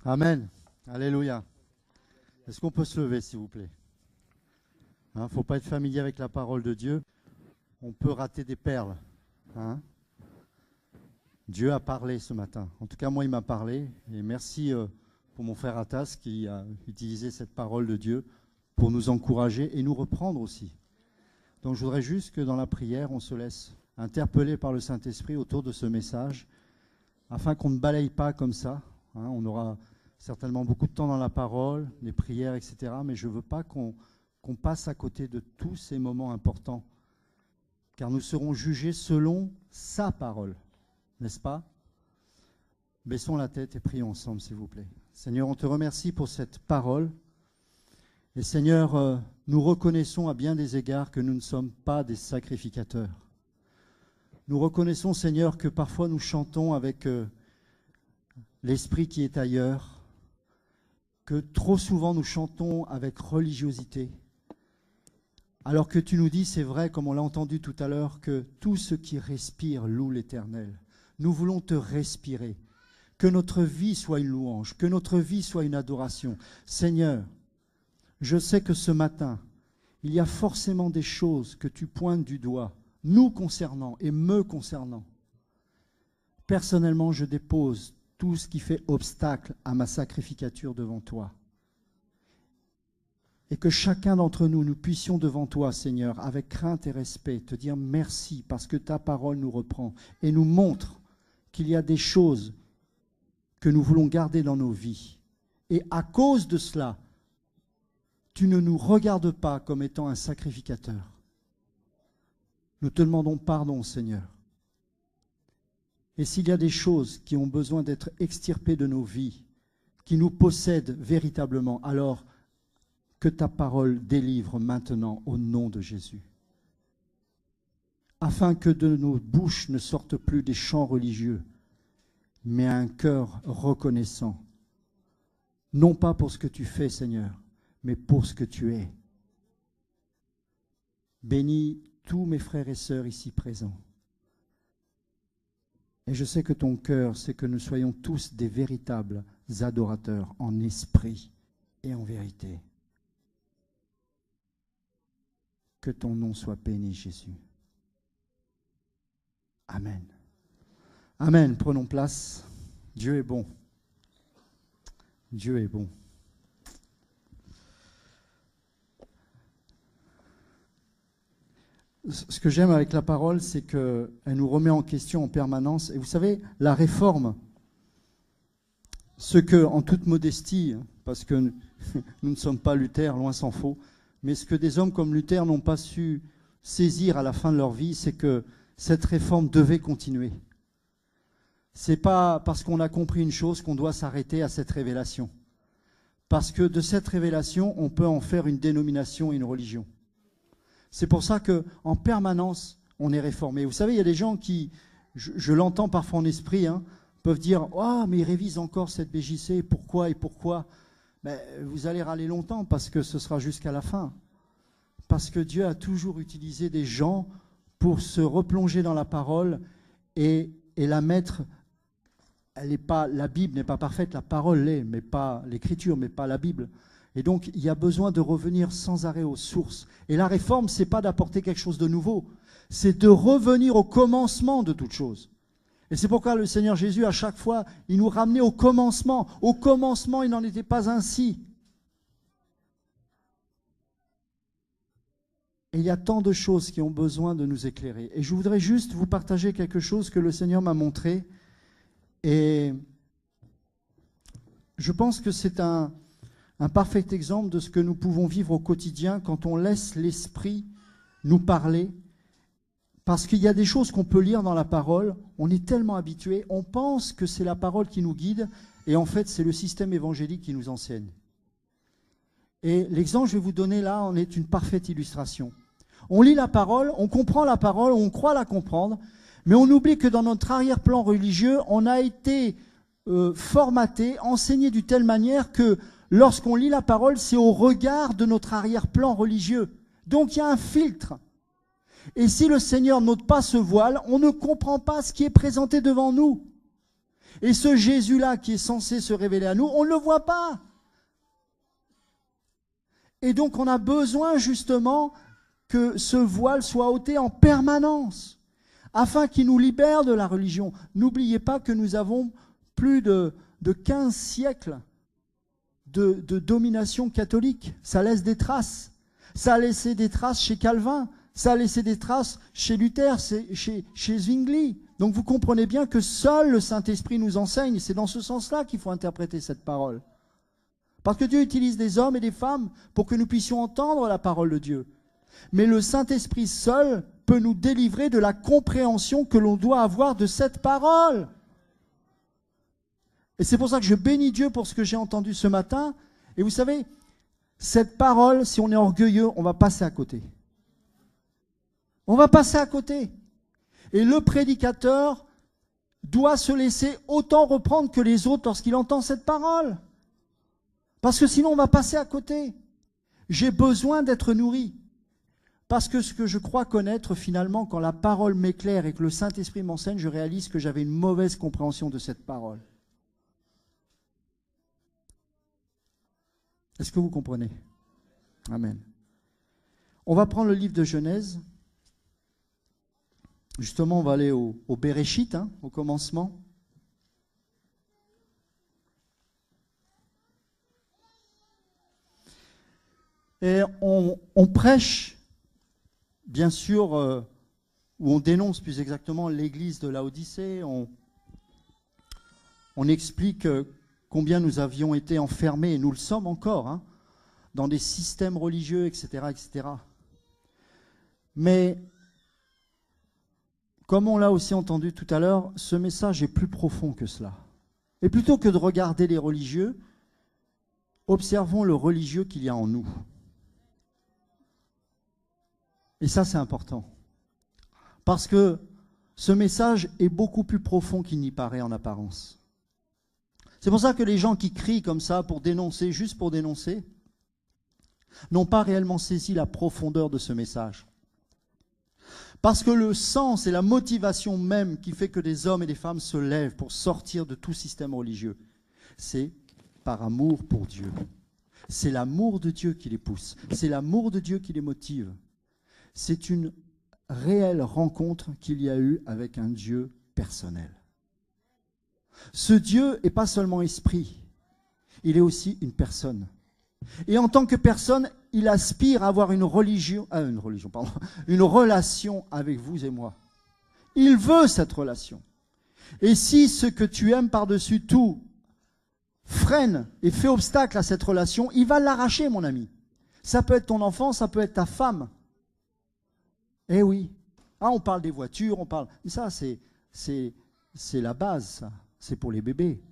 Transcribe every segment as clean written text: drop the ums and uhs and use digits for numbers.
Amen. Alléluia. Est-ce qu'on peut se lever, s'il vous plaît? Il ne faut pas être familier avec la parole de Dieu. On peut rater des perles. Hein? Dieu a parlé ce matin. En tout cas, moi, il m'a parlé. Et merci pour mon frère Atas qui a utilisé cette parole de Dieu pour nous encourager et nous reprendre aussi. Donc, je voudrais juste que dans la prière, on se laisse interpeller par le Saint-Esprit autour de ce message, afin qu'on ne balaye pas comme ça. Hein? On aura certainement beaucoup de temps dans la parole, les prières, etc. Mais je ne veux pas qu'on passe à côté de tous ces moments importants, car nous serons jugés selon sa parole, n'est-ce pas? Baissons la tête et prions ensemble, s'il vous plaît. Seigneur, on te remercie pour cette parole. Et Seigneur, nous reconnaissons à bien des égards que nous ne sommes pas des sacrificateurs. Nous reconnaissons, Seigneur, que parfois nous chantons avec l'esprit qui est ailleurs, que trop souvent nous chantons avec religiosité, alors que tu nous dis, c'est vrai, comme on l'a entendu tout à l'heure, que tout ce qui respire loue l'Éternel. Nous voulons te respirer, que notre vie soit une louange, que notre vie soit une adoration. Seigneur, je sais que ce matin, il y a forcément des choses que tu pointes du doigt, nous concernant et me concernant. Personnellement, je dépose tout ce qui fait obstacle à ma sacrificature devant toi. Et que chacun d'entre nous, nous puissions devant toi, Seigneur, avec crainte et respect, te dire merci parce que ta parole nous reprend et nous montre qu'il y a des choses que nous voulons garder dans nos vies. Et à cause de cela, tu ne nous regardes pas comme étant un sacrificateur. Nous te demandons pardon, Seigneur. Et s'il y a des choses qui ont besoin d'être extirpées de nos vies, qui nous possèdent véritablement, alors que ta parole délivre maintenant au nom de Jésus. Afin que de nos bouches ne sortent plus des chants religieux, mais un cœur reconnaissant, non pas pour ce que tu fais, Seigneur, mais pour ce que tu es. Bénis tous mes frères et sœurs ici présents. Et je sais que ton cœur, c'est que nous soyons tous des véritables adorateurs en esprit et en vérité. Que ton nom soit béni, Jésus. Amen. Amen. Prenons place. Dieu est bon. Dieu est bon. Ce que j'aime avec la parole, c'est qu'elle nous remet en question en permanence. Et vous savez, la réforme, ce que, en toute modestie, parce que nous ne sommes pas Luther, loin s'en faut, mais ce que des hommes comme Luther n'ont pas su saisir à la fin de leur vie, c'est que cette réforme devait continuer. C'est pas parce qu'on a compris une chose qu'on doit s'arrêter à cette révélation. Parce que de cette révélation, on peut en faire une dénomination et une religion. C'est pour ça qu'en permanence, on est réformé. Vous savez, il y a des gens qui, je l'entends parfois en esprit, peuvent dire « Ah, mais ils révisent encore cette BJC, pourquoi et pourquoi ?» Mais vous allez râler longtemps parce que ce sera jusqu'à la fin. Parce que Dieu a toujours utilisé des gens pour se replonger dans la parole et la mettre. La Bible n'est pas parfaite, la parole l'est, mais pas l'écriture, mais pas la Bible. Et donc, il y a besoin de revenir sans arrêt aux sources. Et la réforme, ce n'est pas d'apporter quelque chose de nouveau, c'est de revenir au commencement de toute chose. Et c'est pourquoi le Seigneur Jésus, à chaque fois, il nous ramenait au commencement. Au commencement, il n'en était pas ainsi. Et il y a tant de choses qui ont besoin de nous éclairer. Et je voudrais juste vous partager quelque chose que le Seigneur m'a montré. Et je pense que c'est un parfait exemple de ce que nous pouvons vivre au quotidien quand on laisse l'Esprit nous parler. Parce qu'il y a des choses qu'on peut lire dans la parole, on est tellement habitué, on pense que c'est la parole qui nous guide, et en fait c'est le système évangélique qui nous enseigne. Et l'exemple que je vais vous donner là en est une parfaite illustration. On lit la parole, on comprend la parole, on croit la comprendre, mais on oublie que dans notre arrière-plan religieux, on a été formaté, enseigné d'une telle manière que lorsqu'on lit la parole, c'est au regard de notre arrière-plan religieux. Donc il y a un filtre. Et si le Seigneur n'ôte pas ce voile, on ne comprend pas ce qui est présenté devant nous. Et ce Jésus-là qui est censé se révéler à nous, on ne le voit pas. Et donc on a besoin justement que ce voile soit ôté en permanence, afin qu'il nous libère de la religion. N'oubliez pas que nous avons plus de 15 siècles de domination catholique. Ça laisse des traces. Ça a laissé des traces chez Calvin, ça a laissé des traces chez Luther, chez Zwingli. Donc vous comprenez bien que seul le Saint-Esprit nous enseigne. C'est dans ce sens-là qu'il faut interpréter cette parole. Parce que Dieu utilise des hommes et des femmes pour que nous puissions entendre la parole de Dieu. Mais le Saint-Esprit seul peut nous délivrer de la compréhension que l'on doit avoir de cette parole. Et c'est pour ça que je bénis Dieu pour ce que j'ai entendu ce matin. Et vous savez, cette parole, si on est orgueilleux, on va passer à côté. On va passer à côté. Et le prédicateur doit se laisser autant reprendre que les autres lorsqu'il entend cette parole. Parce que sinon on va passer à côté. J'ai besoin d'être nourri. Parce que ce que je crois connaître finalement, quand la parole m'éclaire et que le Saint-Esprit m'enseigne, je réalise que j'avais une mauvaise compréhension de cette parole. Est-ce que vous comprenez? Amen. On va prendre le livre de Genèse. Justement, on va aller au Béréchit, au commencement. Et on prêche, bien sûr, ou on dénonce plus exactement l'église de Laodicée. On explique combien nous avions été enfermés, et nous le sommes encore, dans des systèmes religieux, etc., etc. Mais, comme on l'a aussi entendu tout à l'heure, ce message est plus profond que cela. Et plutôt que de regarder les religieux, observons le religieux qu'il y a en nous. Et ça, c'est important. Parce que ce message est beaucoup plus profond qu'il n'y paraît en apparence. C'est pour ça que les gens qui crient comme ça pour dénoncer, juste pour dénoncer, n'ont pas réellement saisi la profondeur de ce message. Parce que le sens et la motivation même qui fait que des hommes et des femmes se lèvent pour sortir de tout système religieux, c'est par amour pour Dieu. C'est l'amour de Dieu qui les pousse. C'est l'amour de Dieu qui les motive. C'est une réelle rencontre qu'il y a eu avec un Dieu personnel. Ce Dieu n'est pas seulement esprit, il est aussi une personne. Et en tant que personne, il aspire à avoir une relation avec vous et moi. Il veut cette relation. Et si ce que tu aimes par-dessus tout freine et fait obstacle à cette relation, il va l'arracher, mon ami. Ça peut être ton enfant, ça peut être ta femme. Eh oui. On parle des voitures, on parle... Ça, c'est la base, ça. C'est pour les bébés.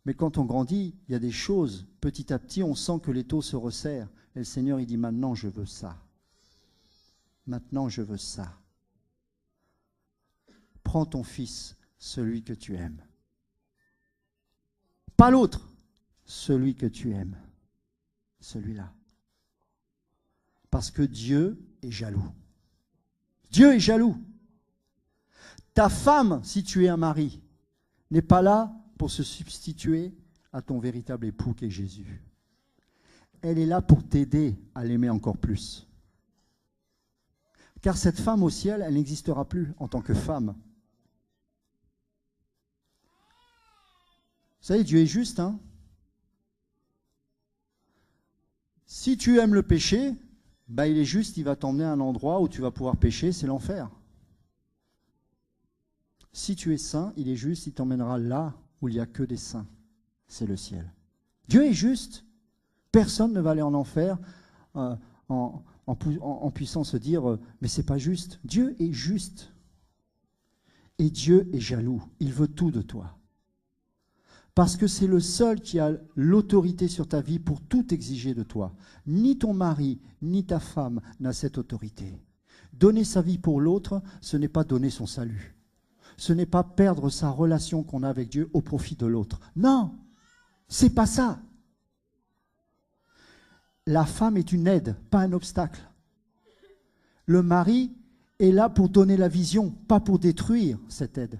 Mais quand on grandit, il y a des choses, petit à petit, on sent que l'étau se resserre. Et le Seigneur, il dit, maintenant, je veux ça. Maintenant, je veux ça. Prends ton fils, celui que tu aimes. Pas l'autre, celui que tu aimes. Celui-là. Parce que Dieu est jaloux. Dieu est jaloux. Ta femme, si tu es un mari, n'est pas là pour se substituer à ton véritable époux qui est Jésus. Elle est là pour t'aider à l'aimer encore plus. Car cette femme au ciel, elle n'existera plus en tant que femme. Vous savez, Dieu est juste, Si tu aimes le péché, il est juste, il va t'emmener à un endroit où tu vas pouvoir pécher, c'est l'enfer. Si tu es saint, il est juste, il t'emmènera là où il n'y a que des saints. C'est le ciel. Dieu est juste. Personne ne va aller en enfer en puissant se dire « mais c'est pas juste ». Dieu est juste. Et Dieu est jaloux. Il veut tout de toi. Parce que c'est le seul qui a l'autorité sur ta vie pour tout exiger de toi. Ni ton mari, ni ta femme n'a cette autorité. Donner sa vie pour l'autre, ce n'est pas donner son salut. Ce n'est pas perdre sa relation qu'on a avec Dieu au profit de l'autre. Non, c'est pas ça. La femme est une aide, pas un obstacle. Le mari est là pour donner la vision, pas pour détruire cette aide.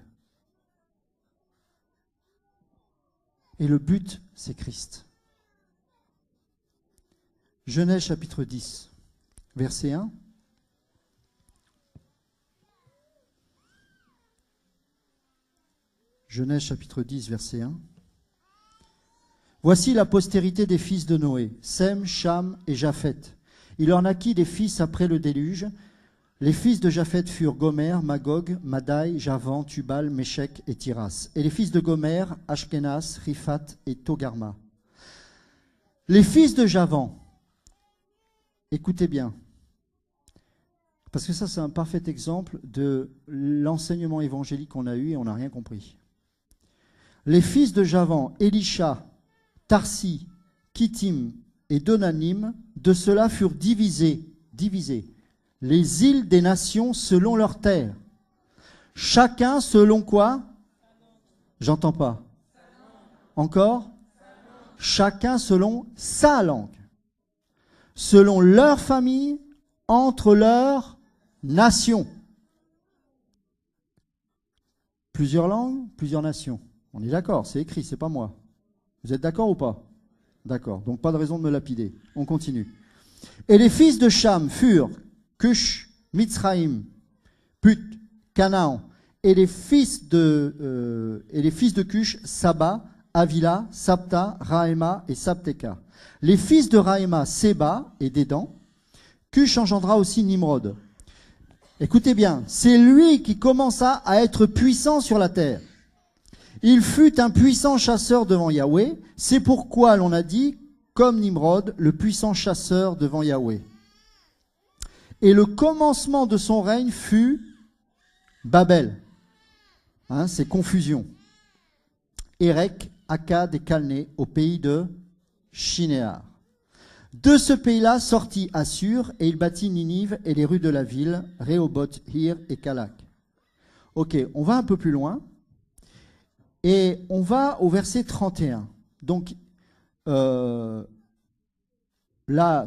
Et le but, c'est Christ. Genèse chapitre 10, verset 1. Genèse chapitre 10, verset 1. Voici la postérité des fils de Noé, Sem, Cham et Japheth. Il en naquit des fils après le déluge. Les fils de Japheth furent Gomer, Magog, Madai, Javan, Tubal, Méchec et Tiras. Et les fils de Gomer, Ashkenaz, Riphat et Togarma. Les fils de Javan, écoutez bien, parce que ça c'est un parfait exemple de l'enseignement évangélique qu'on a eu et on n'a rien compris. Les fils de Javan, Elisha, Tarsi, Kittim et Donanim, de cela furent divisés, les îles des nations selon leurs terres. Chacun selon quoi? J'entends pas. Encore? Chacun selon sa langue. Selon leur famille, entre leurs nations. Plusieurs langues, plusieurs nations. On est d'accord, c'est écrit, c'est pas moi. Vous êtes d'accord ou pas? D'accord, donc pas de raison de me lapider. On continue. Et les fils de Cham furent Cush, Mitzraïm, Put, Canaan. Et les fils de Cush, Saba, Avila, Sapta, Raéma et Sapteka. Les fils de Raéma, Séba et Dédan. Cush engendra aussi Nimrod. Écoutez bien, c'est lui qui commença à être puissant sur la terre. Il fut un puissant chasseur devant Yahweh. C'est pourquoi l'on a dit, comme Nimrod, le puissant chasseur devant Yahweh. Et le commencement de son règne fut Babel. C'est confusion. Érec, Akkad et Calné, au pays de Shinéar. De ce pays-là sortit Assur, et il bâtit Ninive et les rues de la ville, Rehoboth, Hir et Kalak. Ok, on va un peu plus loin, et on va au verset 31. Donc, là,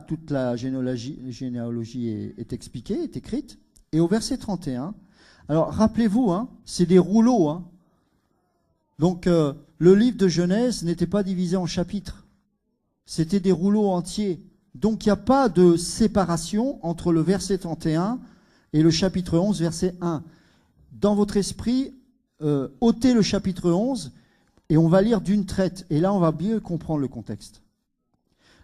toute la généalogie est expliquée, est écrite. Et au verset 31, alors rappelez-vous, c'est des rouleaux. Donc, le livre de Genèse n'était pas divisé en chapitres. C'était des rouleaux entiers. Donc, il n'y a pas de séparation entre le verset 31 et le chapitre 11, verset 1. Dans votre esprit, ôtez le chapitre 11 et on va lire d'une traite. Et là, on va mieux comprendre le contexte.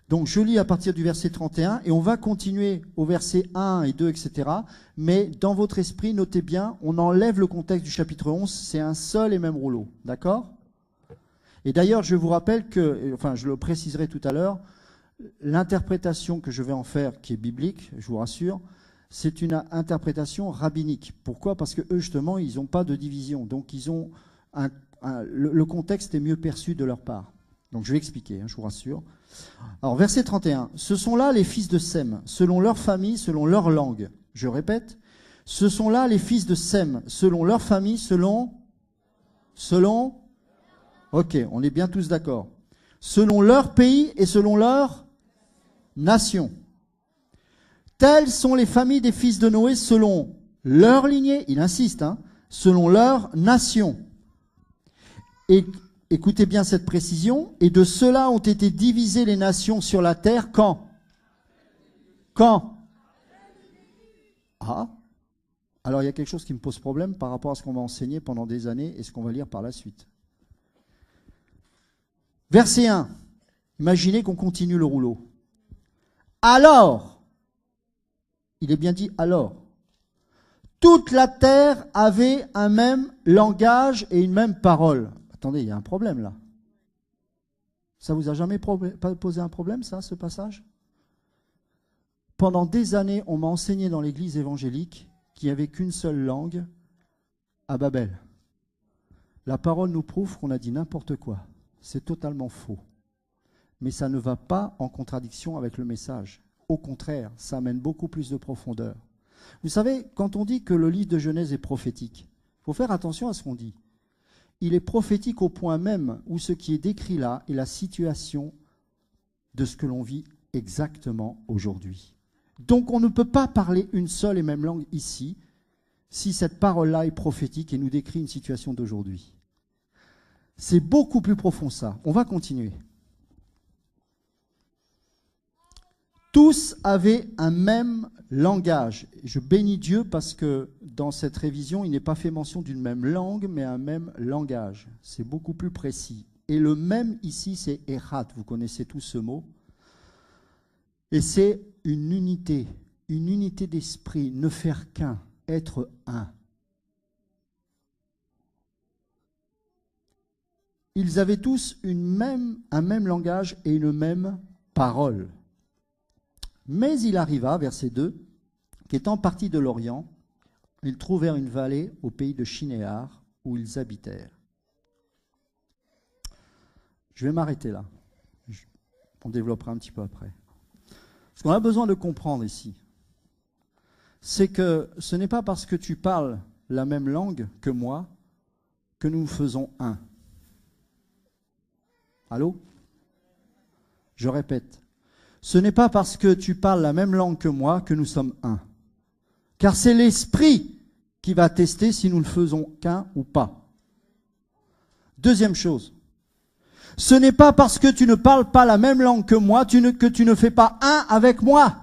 Donc, je lis à partir du verset 31 et on va continuer au verset 1 et 2, etc. Mais dans votre esprit, notez bien, on enlève le contexte du chapitre 11. C'est un seul et même rouleau. D'accord ? Et d'ailleurs, je vous rappelle que, enfin, je le préciserai tout à l'heure, l'interprétation que je vais en faire, qui est biblique, je vous rassure, c'est une interprétation rabbinique. Pourquoi? Parce que eux, justement, ils n'ont pas de division. Donc, ils ont le contexte est mieux perçu de leur part. Donc, je vais expliquer, je vous rassure. Alors, verset 31. Ce sont là les fils de Sem, selon leur famille, selon leur langue. Je répète. Ce sont là les fils de Sem, selon leur famille, selon... Ok, on est bien tous d'accord. Selon leur pays et selon leur nation. Telles sont les familles des fils de Noé selon leur lignée, il insiste, selon leur nation. Et écoutez bien cette précision, et de cela ont été divisées les nations sur la terre quand? Quand? Ah, alors il y a quelque chose qui me pose problème par rapport à ce qu'on va enseigner pendant des années et ce qu'on va lire par la suite. Verset 1, imaginez qu'on continue le rouleau. Alors, il est bien dit alors, toute la terre avait un même langage et une même parole. Attendez, il y a un problème là. Ça vous a jamais posé un problème, ça, ce passage? Pendant des années, on m'a enseigné dans l'église évangélique qu'il n'y avait qu'une seule langue à Babel. La parole nous prouve qu'on a dit n'importe quoi. C'est totalement faux. Mais ça ne va pas en contradiction avec le message. Au contraire, ça amène beaucoup plus de profondeur. Vous savez, quand on dit que le livre de Genèse est prophétique, il faut faire attention à ce qu'on dit. Il est prophétique au point même où ce qui est décrit là est la situation de ce que l'on vit exactement aujourd'hui. Donc on ne peut pas parler une seule et même langue ici si cette parole-là est prophétique et nous décrit une situation d'aujourd'hui. C'est beaucoup plus profond ça. On va continuer. Tous avaient un même langage. Je bénis Dieu parce que dans cette révision, il n'est pas fait mention d'une même langue, mais un même langage. C'est beaucoup plus précis. Et le même ici, c'est Echad. Vous connaissez tous ce mot. Et c'est une unité d'esprit, ne faire qu'un, être un. Ils avaient tous un même langage et une même parole. Mais il arriva, verset 2, qu'étant partis de l'Orient, ils trouvèrent une vallée au pays de Shinéar, où ils habitèrent. Je vais m'arrêter là. On développera un petit peu après. Ce qu'on a besoin de comprendre ici, c'est que ce n'est pas parce que tu parles la même langue que moi que nous faisons un. Allô? Je répète. Ce n'est pas parce que tu parles la même langue que moi que nous sommes un. Car c'est l'Esprit qui va tester si nous ne faisons qu'un ou pas. Deuxième chose. Ce n'est pas parce que tu ne parles pas la même langue que moi que tu ne fais pas un avec moi.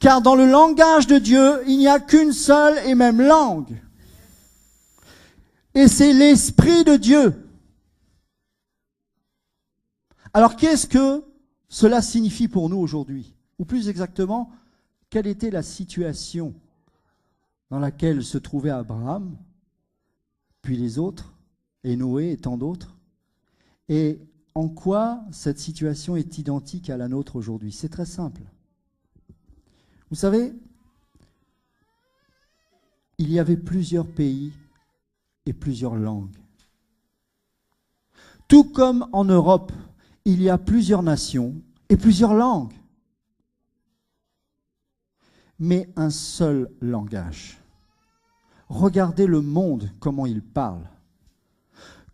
Car dans le langage de Dieu, il n'y a qu'une seule et même langue. Et c'est l'Esprit de Dieu. Alors qu'est-ce que cela signifie pour nous aujourd'hui? Ou plus exactement, quelle était la situation dans laquelle se trouvait Abraham, puis les autres, et Noé et tant d'autres? Et en quoi cette situation est identique à la nôtre aujourd'hui? C'est très simple. Vous savez, il y avait plusieurs pays et plusieurs langues. Tout comme en Europe, il y a plusieurs nations et plusieurs langues. Mais un seul langage. Regardez le monde, comment il parle.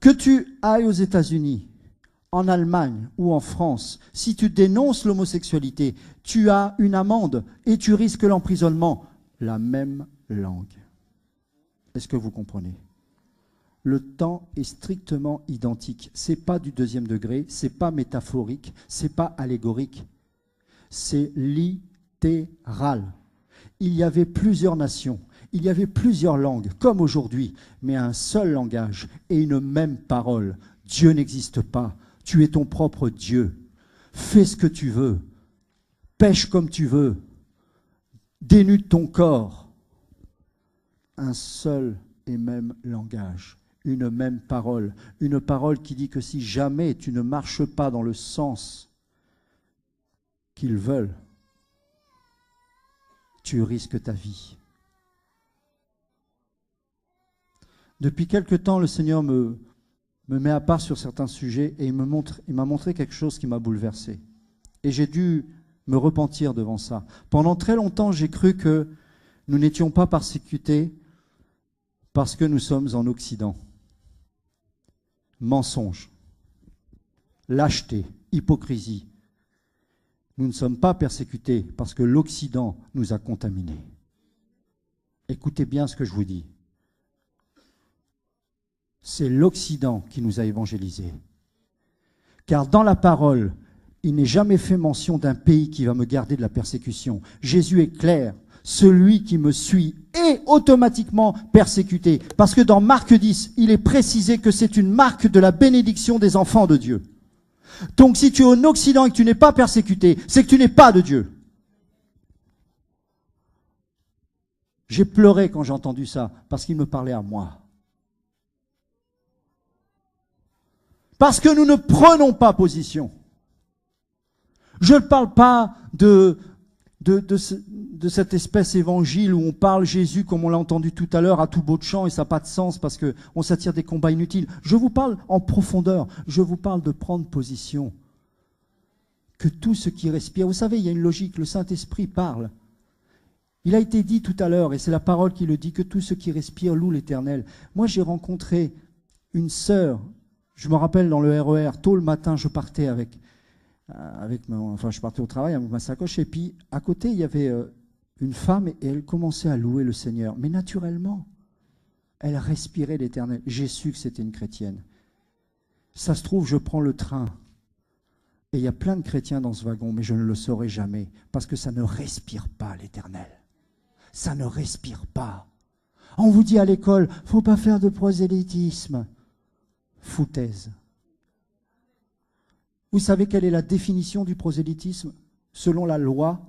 Que tu ailles aux États-Unis, en Allemagne ou en France, si tu dénonces l'homosexualité, tu as une amende et tu risques l'emprisonnement. La même langue. Est-ce que vous comprenez? Le temps est strictement identique. Ce n'est pas du deuxième degré, ce n'est pas métaphorique, ce n'est pas allégorique. C'est littéral. Il y avait plusieurs nations, il y avait plusieurs langues, comme aujourd'hui, mais un seul langage et une même parole. Dieu n'existe pas. Tu es ton propre Dieu. Fais ce que tu veux. Pêche comme tu veux. Dénude ton corps. Un seul et même langage. Une même parole. Une parole qui dit que si jamais tu ne marches pas dans le sens qu'ils veulent, tu risques ta vie. Depuis quelque temps, le Seigneur me met à part sur certains sujets et il m'a montré quelque chose qui m'a bouleversé. Et j'ai dû me repentir devant ça. Pendant très longtemps, j'ai cru que nous n'étions pas persécutés parce que nous sommes en Occident. Mensonge, lâcheté, hypocrisie. Nous ne sommes pas persécutés parce que l'Occident nous a contaminés. Écoutez bien ce que je vous dis. C'est l'Occident qui nous a évangélisés. Car dans la parole, il n'est jamais fait mention d'un pays qui va me garder de la persécution. Jésus est clair. Celui qui me suit est automatiquement persécuté. Parce que dans Marc 10, il est précisé que c'est une marque de la bénédiction des enfants de Dieu. Donc si tu es en Occident et que tu n'es pas persécuté, c'est que tu n'es pas de Dieu. J'ai pleuré quand j'ai entendu ça, parce qu'il me parlait à moi. Parce que nous ne prenons pas position. Je ne parle pas de cette espèce évangile où on parle Jésus comme on l'a entendu tout à l'heure à tout bout de champ et ça n'a pas de sens parce qu'on s'attire des combats inutiles. Je vous parle en profondeur, je vous parle de prendre position. Que tout ce qui respire, vous savez, il y a une logique, le Saint-Esprit parle. Il a été dit tout à l'heure, et c'est la parole qui le dit, que tout ce qui respire loue l'Éternel. Moi j'ai rencontré une sœur, je me rappelle dans le RER, tôt le matin je partais je partais au travail avec ma sacoche et puis à côté il y avait une femme et elle commençait à louer le Seigneur. Mais naturellement, elle respirait l'Éternel. J'ai su que c'était une chrétienne. Ça se trouve, je prends le train. Et il y a plein de chrétiens dans ce wagon, mais je ne le saurai jamais, parce que ça ne respire pas l'Éternel. Ça ne respire pas. On vous dit à l'école, il ne faut pas faire de prosélytisme. Foutaise. Vous savez quelle est la définition du prosélytisme? Selon la loi,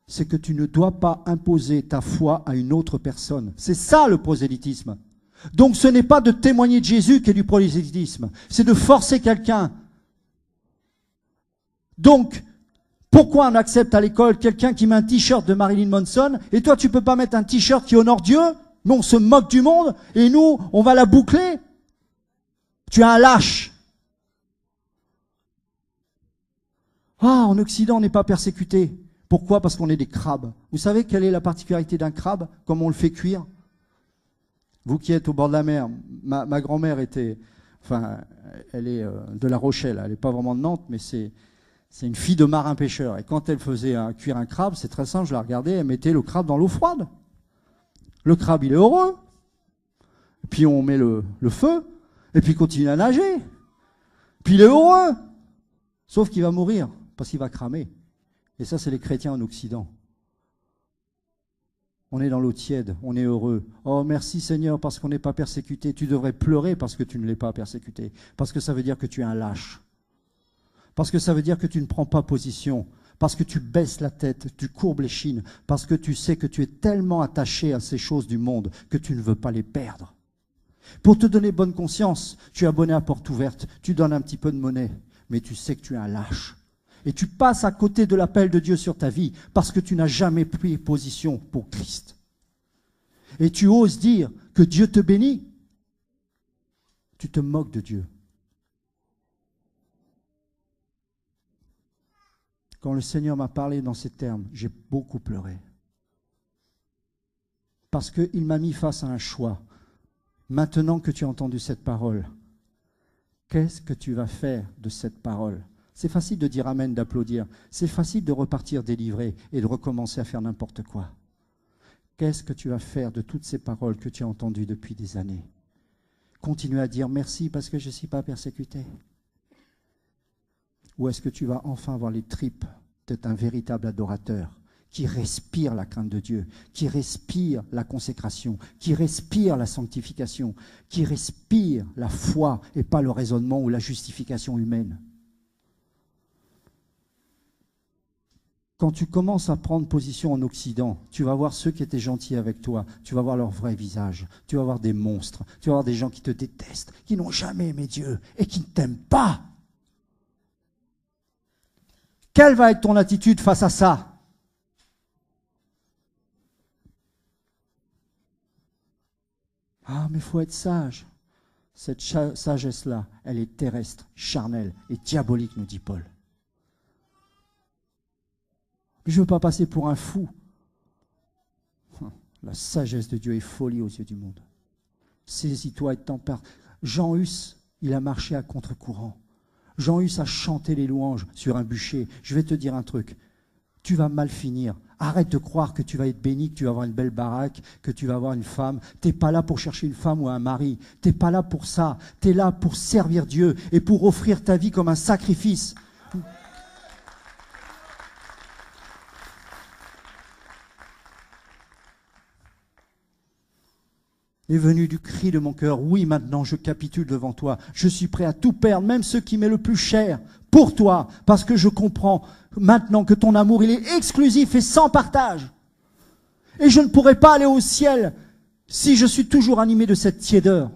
c'est que tu ne dois pas imposer ta foi à une autre personne. C'est ça le prosélytisme. Donc ce n'est pas de témoigner de Jésus qui est du prosélytisme, c'est de forcer quelqu'un. Donc, pourquoi on accepte à l'école quelqu'un qui met un t-shirt de Marilyn Manson et toi tu ne peux pas mettre un t-shirt qui honore Dieu, mais on se moque du monde et nous, on va la boucler? Tu es un lâche. Ah, en Occident, on n'est pas persécuté. Pourquoi? Parce qu'on est des crabes. Vous savez quelle est la particularité d'un crabe? Comment on le fait cuire? Vous qui êtes au bord de la mer, ma grand-mère était, enfin, elle est de La Rochelle, elle n'est pas vraiment de Nantes, mais c'est une fille de marin pêcheur. Et quand elle faisait cuire un crabe, c'est très simple, je la regardais, elle mettait le crabe dans l'eau froide. Le crabe, il est heureux. Puis on met le feu, et puis il continue à nager. Puis il est heureux. Sauf qu'il va mourir, parce qu'il va cramer. Et ça, c'est les chrétiens en Occident. On est dans l'eau tiède, on est heureux. Oh, merci Seigneur, parce qu'on n'est pas persécuté. Tu devrais pleurer parce que tu ne l'es pas persécuté. Parce que ça veut dire que tu es un lâche. Parce que ça veut dire que tu ne prends pas position. Parce que tu baisses la tête, tu courbes les chines. Parce que tu sais que tu es tellement attaché à ces choses du monde que tu ne veux pas les perdre. Pour te donner bonne conscience, tu es abonné à porte ouverte. Tu donnes un petit peu de monnaie, mais tu sais que tu es un lâche. Et tu passes à côté de l'appel de Dieu sur ta vie parce que tu n'as jamais pris position pour Christ. Et tu oses dire que Dieu te bénit. Tu te moques de Dieu. Quand le Seigneur m'a parlé dans ces termes, j'ai beaucoup pleuré. Parce qu'il m'a mis face à un choix. Maintenant que tu as entendu cette parole, qu'est-ce que tu vas faire de cette parole? C'est facile de dire amen, d'applaudir. C'est facile de repartir délivré et de recommencer à faire n'importe quoi. Qu'est-ce que tu vas faire de toutes ces paroles que tu as entendues depuis des années? Continue à dire merci parce que je ne suis pas persécuté. Ou est-ce que tu vas enfin avoir les tripes d'être un véritable adorateur qui respire la crainte de Dieu, qui respire la consécration, qui respire la sanctification, qui respire la foi et pas le raisonnement ou la justification humaine? Quand tu commences à prendre position en Occident, tu vas voir ceux qui étaient gentils avec toi, tu vas voir leur vrai visage, tu vas voir des monstres, tu vas voir des gens qui te détestent, qui n'ont jamais aimé Dieu et qui ne t'aiment pas. Quelle va être ton attitude face à ça? Ah, mais il faut être sage. Cette sagesse-là, elle est terrestre, charnelle et diabolique, nous dit Paul. Je ne veux pas passer pour un fou. La sagesse de Dieu est folie aux yeux du monde. Saisis-toi et t'empare. Jean Hus, il a marché à contre-courant. Jean Hus a chanté les louanges sur un bûcher. Je vais te dire un truc. Tu vas mal finir. Arrête de croire que tu vas être béni, que tu vas avoir une belle baraque, que tu vas avoir une femme. Tu n'es pas là pour chercher une femme ou un mari. Tu n'es pas là pour ça. Tu es là pour servir Dieu et pour offrir ta vie comme un sacrifice. Est venu du cri de mon cœur, oui, maintenant je capitule devant toi, je suis prêt à tout perdre, même ce qui m'est le plus cher, pour toi, parce que je comprends maintenant que ton amour, il est exclusif et sans partage. Et je ne pourrai pas aller au ciel si je suis toujours animé de cette tiédeur.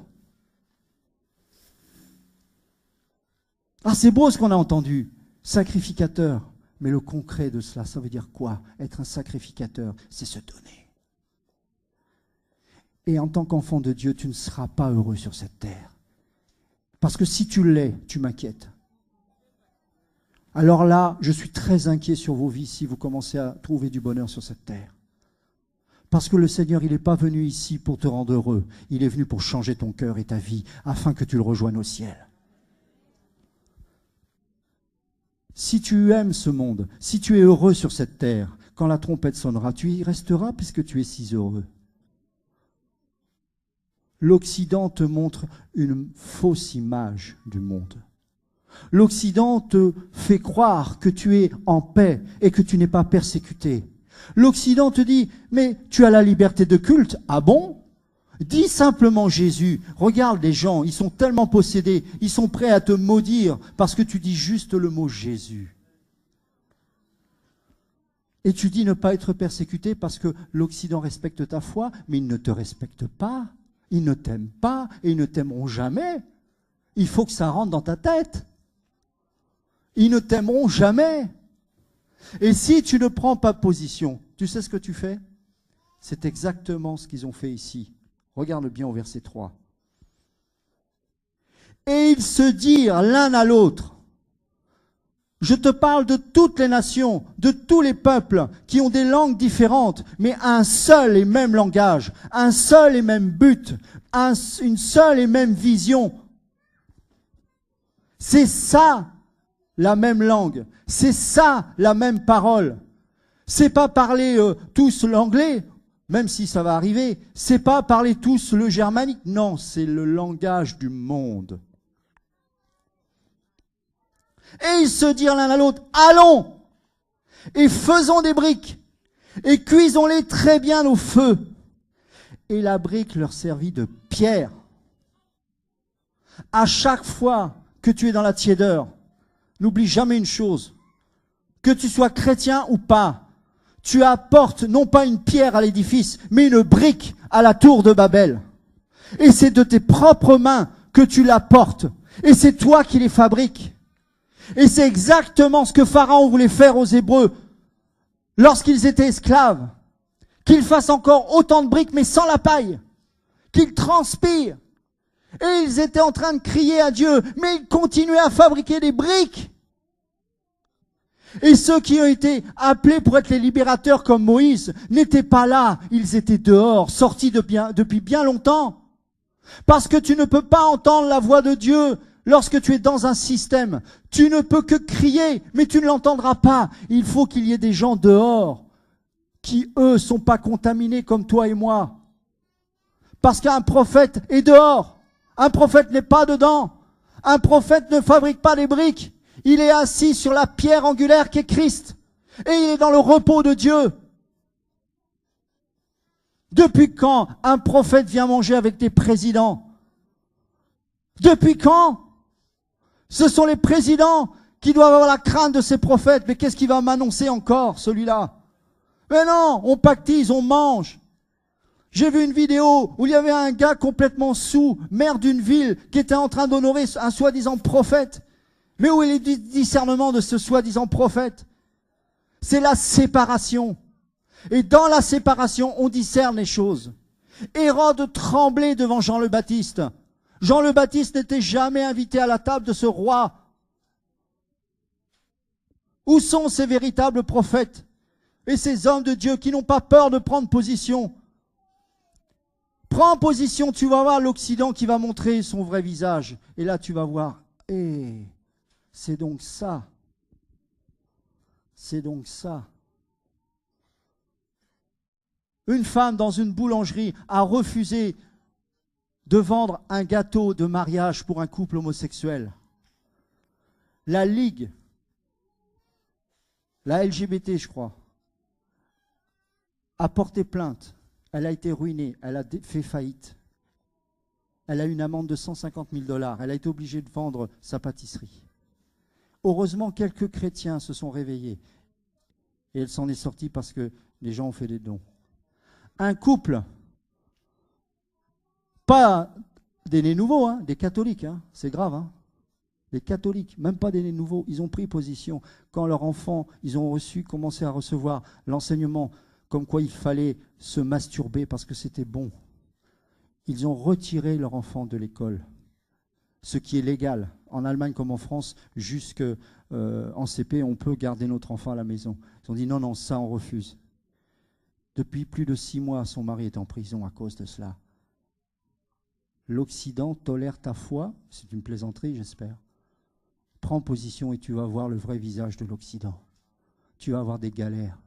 Ah, c'est beau ce qu'on a entendu, sacrificateur, mais le concret de cela, ça veut dire quoi? Être un sacrificateur, c'est se donner. Et en tant qu'enfant de Dieu, tu ne seras pas heureux sur cette terre. Parce que si tu l'es, tu m'inquiètes. Alors là, je suis très inquiet sur vos vies si vous commencez à trouver du bonheur sur cette terre. Parce que le Seigneur, il n'est pas venu ici pour te rendre heureux. Il est venu pour changer ton cœur et ta vie, afin que tu le rejoignes au ciel. Si tu aimes ce monde, si tu es heureux sur cette terre, quand la trompette sonnera, tu y resteras puisque tu es si heureux. L'Occident te montre une fausse image du monde. L'Occident te fait croire que tu es en paix et que tu n'es pas persécuté. L'Occident te dit, mais tu as la liberté de culte. Ah bon? Dis simplement Jésus. Regarde les gens, ils sont tellement possédés, ils sont prêts à te maudire parce que tu dis juste le mot Jésus. Et tu dis ne pas être persécuté parce que l'Occident respecte ta foi, mais il ne te respecte pas, ils ne t'aiment pas et ils ne t'aimeront jamais. Il faut que ça rentre dans ta tête. Ils ne t'aimeront jamais. Et si tu ne prends pas position, tu sais ce que tu fais? C'est exactement ce qu'ils ont fait ici. Regarde bien au verset 3. Et ils se dirent l'un à l'autre. Je te parle de toutes les nations, de tous les peuples qui ont des langues différentes, mais un seul et même langage, un seul et même but, une seule et même vision. C'est ça la même langue, c'est ça la même parole. C'est pas parler tous l'anglais, même si ça va arriver. C'est pas parler tous le germanique. Non, c'est le langage du monde. Et ils se dirent l'un à l'autre, allons et faisons des briques et cuisons-les très bien au feu. Et la brique leur servit de pierre. À chaque fois que tu es dans la tiédeur, n'oublie jamais une chose, que tu sois chrétien ou pas, tu apportes non pas une pierre à l'édifice, mais une brique à la tour de Babel. Et c'est de tes propres mains que tu l'apportes. Et c'est toi qui les fabriques. Et c'est exactement ce que Pharaon voulait faire aux Hébreux lorsqu'ils étaient esclaves. Qu'ils fassent encore autant de briques, mais sans la paille. Qu'ils transpirent. Et ils étaient en train de crier à Dieu, mais ils continuaient à fabriquer des briques. Et ceux qui ont été appelés pour être les libérateurs comme Moïse n'étaient pas là, ils étaient dehors, sortis depuis bien longtemps. Parce que tu ne peux pas entendre la voix de Dieu lorsque tu es dans un système. Tu ne peux que crier, mais tu ne l'entendras pas. Il faut qu'il y ait des gens dehors qui, eux, sont pas contaminés comme toi et moi. Parce qu'un prophète est dehors. Un prophète n'est pas dedans. Un prophète ne fabrique pas des briques. Il est assis sur la pierre angulaire qui est Christ. Et il est dans le repos de Dieu. Depuis quand un prophète vient manger avec des présidents? Depuis quand? Ce sont les présidents qui doivent avoir la crainte de ces prophètes. Mais qu'est-ce qu'il va m'annoncer encore, celui-là? Mais non, on pactise, on mange. J'ai vu une vidéo où il y avait un gars complètement saoul, maire d'une ville, qui était en train d'honorer un soi-disant prophète. Mais où est le discernement de ce soi-disant prophète? C'est la séparation. Et dans la séparation, on discerne les choses. Hérode tremblait devant Jean le Baptiste. Jean le Baptiste n'était jamais invité à la table de ce roi. Où sont ces véritables prophètes et ces hommes de Dieu qui n'ont pas peur de prendre position? Prends position, tu vas voir l'Occident qui va montrer son vrai visage. Et là, tu vas voir, c'est donc ça. C'est donc ça. Une femme dans une boulangerie a refusé de vendre un gâteau de mariage pour un couple homosexuel. La Ligue, la LGBT, je crois, a porté plainte. Elle a été ruinée, elle a fait faillite. Elle a une amende de 150 000 $. Elle a été obligée de vendre sa pâtisserie. Heureusement, quelques chrétiens se sont réveillés. Et elle s'en est sortie parce que les gens ont fait des dons. Un couple, pas des nés nouveaux, hein, des catholiques, hein, c'est grave. Hein. Les catholiques, même pas des nés nouveaux, ils ont pris position. Quand leurs enfants, ils ont commencé à recevoir l'enseignement comme quoi il fallait se masturber parce que c'était bon. Ils ont retiré leur enfant de l'école, ce qui est légal. En Allemagne comme en France, jusqu'en CP, on peut garder notre enfant à la maison. Ils ont dit non, ça on refuse. Depuis plus de 6 mois, son mari est en prison à cause de cela. L'Occident tolère ta foi, c'est une plaisanterie j'espère. Prends position et tu vas voir le vrai visage de l'Occident. Tu vas avoir des galères.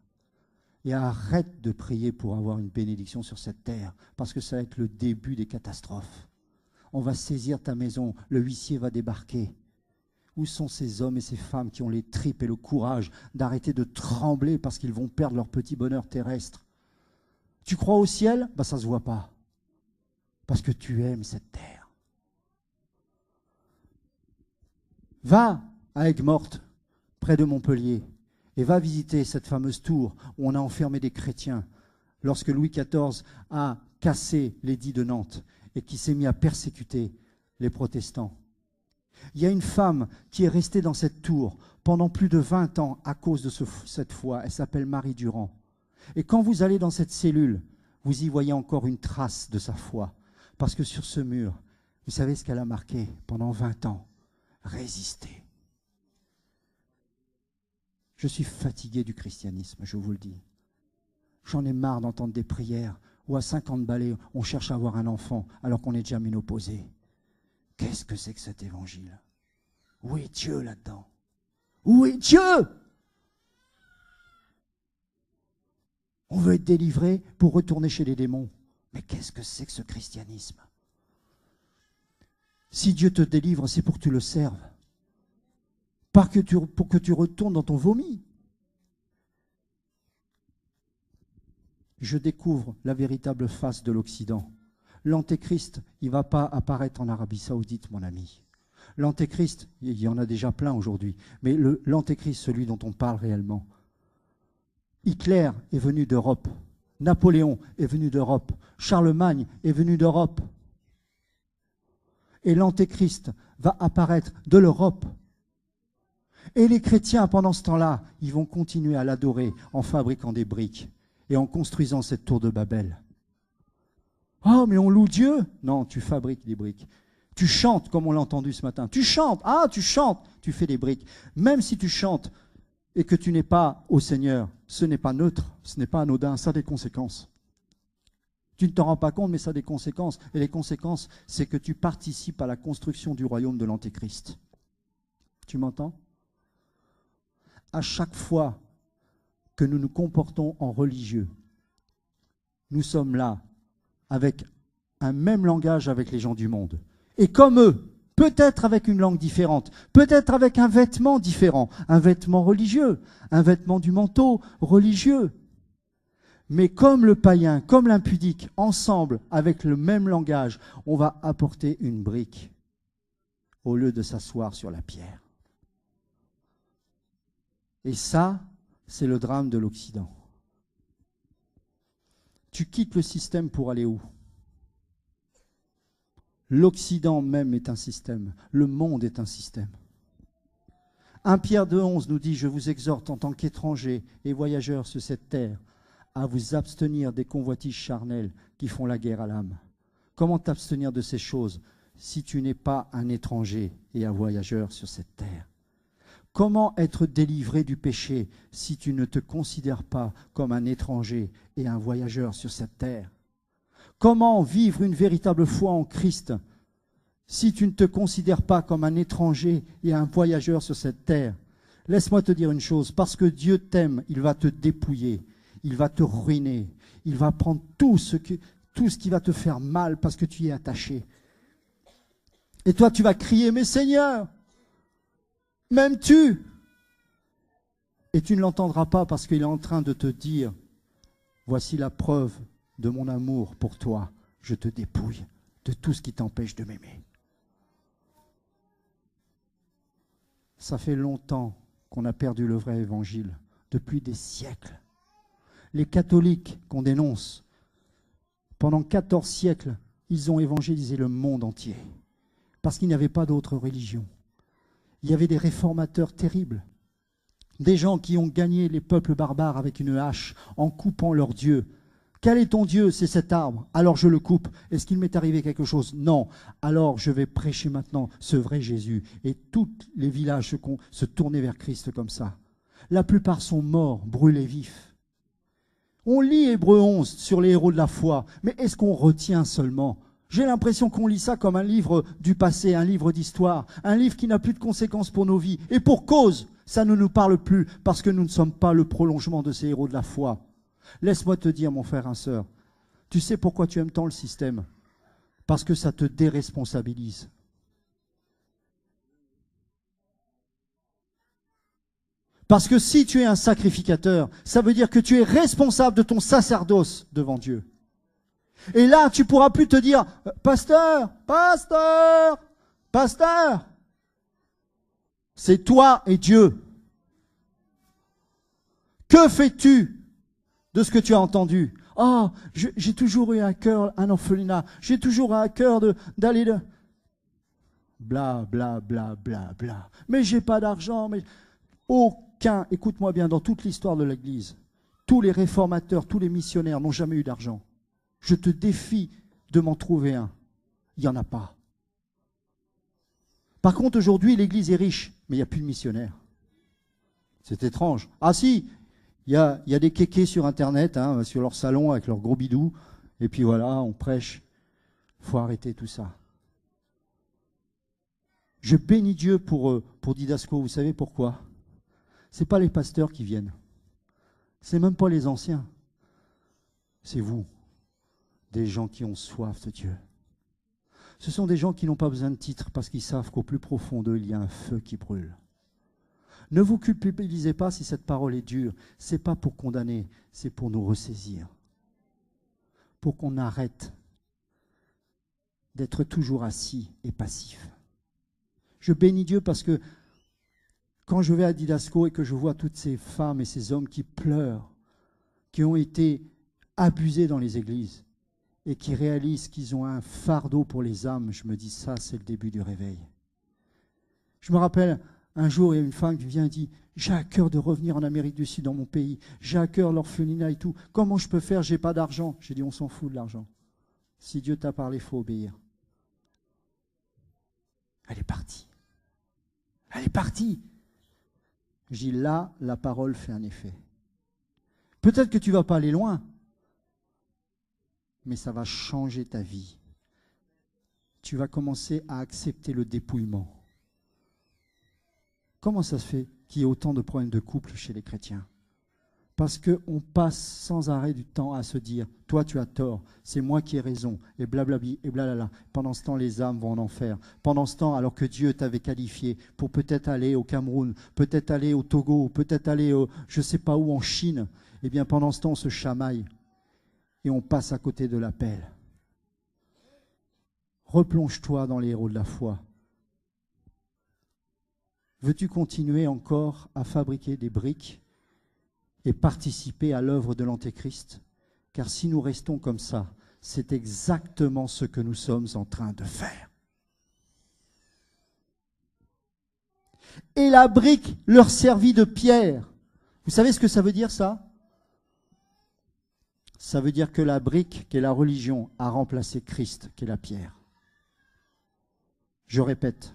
Et arrête de prier pour avoir une bénédiction sur cette terre, parce que ça va être le début des catastrophes. On va saisir ta maison, le huissier va débarquer. Où sont ces hommes et ces femmes qui ont les tripes et le courage d'arrêter de trembler parce qu'ils vont perdre leur petit bonheur terrestre? Tu crois au ciel? Ça ne se voit pas. Parce que tu aimes cette terre. Va à Aigues-Mortes, près de Montpellier, et va visiter cette fameuse tour où on a enfermé des chrétiens lorsque Louis XIV a cassé l'édit de Nantes et qui s'est mis à persécuter les protestants. Il y a une femme qui est restée dans cette tour pendant plus de 20 ans à cause de cette foi. Elle s'appelle Marie Durand. Et quand vous allez dans cette cellule, vous y voyez encore une trace de sa foi. Parce que sur ce mur, vous savez ce qu'elle a marqué pendant 20 ans? Résister. Je suis fatigué du christianisme, je vous le dis. J'en ai marre d'entendre des prières où à 50 balais, on cherche à avoir un enfant alors qu'on est déjà ménopausé. Qu'est-ce que c'est que cet évangile? Où est Dieu là-dedans? Où est Dieu? On veut être délivré pour retourner chez les démons. Mais qu'est-ce que c'est que ce christianisme? Si Dieu te délivre, c'est pour que tu le serves. Pas pour que tu retournes dans ton vomi. Je découvre la véritable face de l'Occident. L'Antéchrist, il ne va pas apparaître en Arabie Saoudite, mon ami. L'Antéchrist, il y en a déjà plein aujourd'hui, mais l'Antéchrist, celui dont on parle réellement. Hitler est venu d'Europe. Napoléon est venu d'Europe. Charlemagne est venu d'Europe. Et l'Antéchrist va apparaître de l'Europe. Et les chrétiens, pendant ce temps-là, ils vont continuer à l'adorer en fabriquant des briques et en construisant cette tour de Babel. Oh, mais on loue Dieu? Non, tu fabriques des briques. Tu chantes, comme on l'a entendu ce matin. Tu chantes. Ah, tu chantes. Tu fais des briques. Même si tu chantes et que tu n'es pas au Seigneur, ce n'est pas neutre, ce n'est pas anodin, ça a des conséquences. Tu ne t'en rends pas compte, mais ça a des conséquences. Et les conséquences, c'est que tu participes à la construction du royaume de l'Antéchrist. Tu m'entends? À chaque fois que nous nous comportons en religieux, nous sommes là avec un même langage avec les gens du monde. Et comme eux, peut-être avec une langue différente, peut-être avec un vêtement différent, un vêtement religieux, un vêtement du manteau religieux. Mais comme le païen, comme l'impudique, ensemble, avec le même langage, on va apporter une brique au lieu de s'asseoir sur la pierre. Et ça, c'est le drame de l'Occident. Tu quittes le système pour aller où? L'Occident même est un système. Le monde est un système. 1 Pierre 2,11 nous dit « Je vous exhorte en tant qu'étrangers et voyageurs sur cette terre à vous abstenir des convoitises charnelles qui font la guerre à l'âme. » Comment t'abstenir de ces choses si tu n'es pas un étranger et un voyageur sur cette terre? Comment être délivré du péché si tu ne te considères pas comme un étranger et un voyageur sur cette terre? Comment vivre une véritable foi en Christ si tu ne te considères pas comme un étranger et un voyageur sur cette terre? Laisse-moi te dire une chose, parce que Dieu t'aime, il va te dépouiller, il va te ruiner, il va prendre tout ce qui va te faire mal parce que tu y es attaché. Et toi, tu vas crier, mais Seigneur, m'aimes-tu? Et tu ne l'entendras pas parce qu'il est en train de te dire, voici la preuve de mon amour pour toi, je te dépouille de tout ce qui t'empêche de m'aimer. Ça fait longtemps qu'on a perdu le vrai évangile, depuis des siècles. Les catholiques qu'on dénonce, pendant 14 siècles, ils ont évangélisé le monde entier, parce qu'il n'y avait pas d'autre religion. Il y avait des réformateurs terribles, des gens qui ont gagné les peuples barbares avec une hache en coupant leur Dieu. Quel est ton Dieu? C'est cet arbre. Alors je le coupe. Est-ce qu'il m'est arrivé quelque chose? Non. Alors je vais prêcher maintenant ce vrai Jésus. Et tous les villages se tournaient vers Christ comme ça. La plupart sont morts, brûlés vifs. On lit Hébreux 11 sur les héros de la foi, mais est-ce qu'on retient seulement? J'ai l'impression qu'on lit ça comme un livre du passé, un livre d'histoire, un livre qui n'a plus de conséquences pour nos vies. Et pour cause, ça ne nous parle plus, parce que nous ne sommes pas le prolongement de ces héros de la foi. Laisse-moi te dire, mon frère et sœur, tu sais pourquoi tu aimes tant le système? Parce que ça te déresponsabilise. Parce que si tu es un sacrificateur, ça veut dire que tu es responsable de ton sacerdoce devant Dieu. Et là, tu ne pourras plus te dire, pasteur, pasteur, pasteur. C'est toi et Dieu. Que fais-tu de ce que tu as entendu? Oh, j'ai toujours eu à cœur un orphelinat. J'ai toujours eu à cœur d'aller de... Bla, bla, bla, bla, bla. Mais j'ai pas d'argent. Mais... écoute-moi bien, dans toute l'histoire de l'Église, tous les réformateurs, tous les missionnaires n'ont jamais eu d'argent. Je te défie de m'en trouver un. Il n'y en a pas. Par contre, aujourd'hui, l'Église est riche, mais il n'y a plus de missionnaires. C'est étrange. Ah si, il y a des kékés sur Internet, hein, sur leur salon avec leurs gros bidous, et puis voilà, on prêche. Il faut arrêter tout ça. Je bénis Dieu pour Didasco. Vous savez pourquoi? Ce n'est pas les pasteurs qui viennent. Ce n'est même pas les anciens. C'est vous, des gens qui ont soif de Dieu. Ce sont des gens qui n'ont pas besoin de titre parce qu'ils savent qu'au plus profond d'eux, il y a un feu qui brûle. Ne vous culpabilisez pas si cette parole est dure. Ce n'est pas pour condamner, c'est pour nous ressaisir. Pour qu'on arrête d'être toujours assis et passif. Je bénis Dieu parce que quand je vais à Didasco et que je vois toutes ces femmes et ces hommes qui pleurent, qui ont été abusés dans les églises et qui réalisent qu'ils ont un fardeau pour les âmes, je me dis ça, c'est le début du réveil. Je me rappelle, un jour, il y a une femme qui vient et dit « J'ai à cœur de revenir en Amérique du Sud, dans mon pays. J'ai à cœur l'orphelinat et tout. Comment je peux faire? J'ai pas d'argent. » J'ai dit « On s'en fout de l'argent. Si Dieu t'a parlé, il faut obéir. » Elle est partie. Elle est partie. Je dis là, la parole fait un effet. Peut-être que tu ne vas pas aller loin, mais ça va changer ta vie. Tu vas commencer à accepter le dépouillement. Comment ça se fait qu'il y ait autant de problèmes de couple chez les chrétiens? Parce qu'on passe sans arrêt du temps à se dire « Toi, tu as tort, c'est moi qui ai raison, et blablabli, et blablabla. » Pendant ce temps, les âmes vont en enfer. Pendant ce temps, alors que Dieu t'avait qualifié pour peut-être aller au Cameroun, peut-être aller au Togo, peut-être aller je ne sais pas où, en Chine, eh bien pendant ce temps, on se chamaille et on passe à côté de l'appel. Replonge-toi dans les héros de la foi. Veux-tu continuer encore à fabriquer des briques et participer à l'œuvre de l'Antéchrist? Car si nous restons comme ça, c'est exactement ce que nous sommes en train de faire. Et la brique leur servit de pierre. Vous savez ce que ça veut dire, ça? Ça veut dire que la brique, qui est la religion, a remplacé Christ, qui est la pierre. Je répète.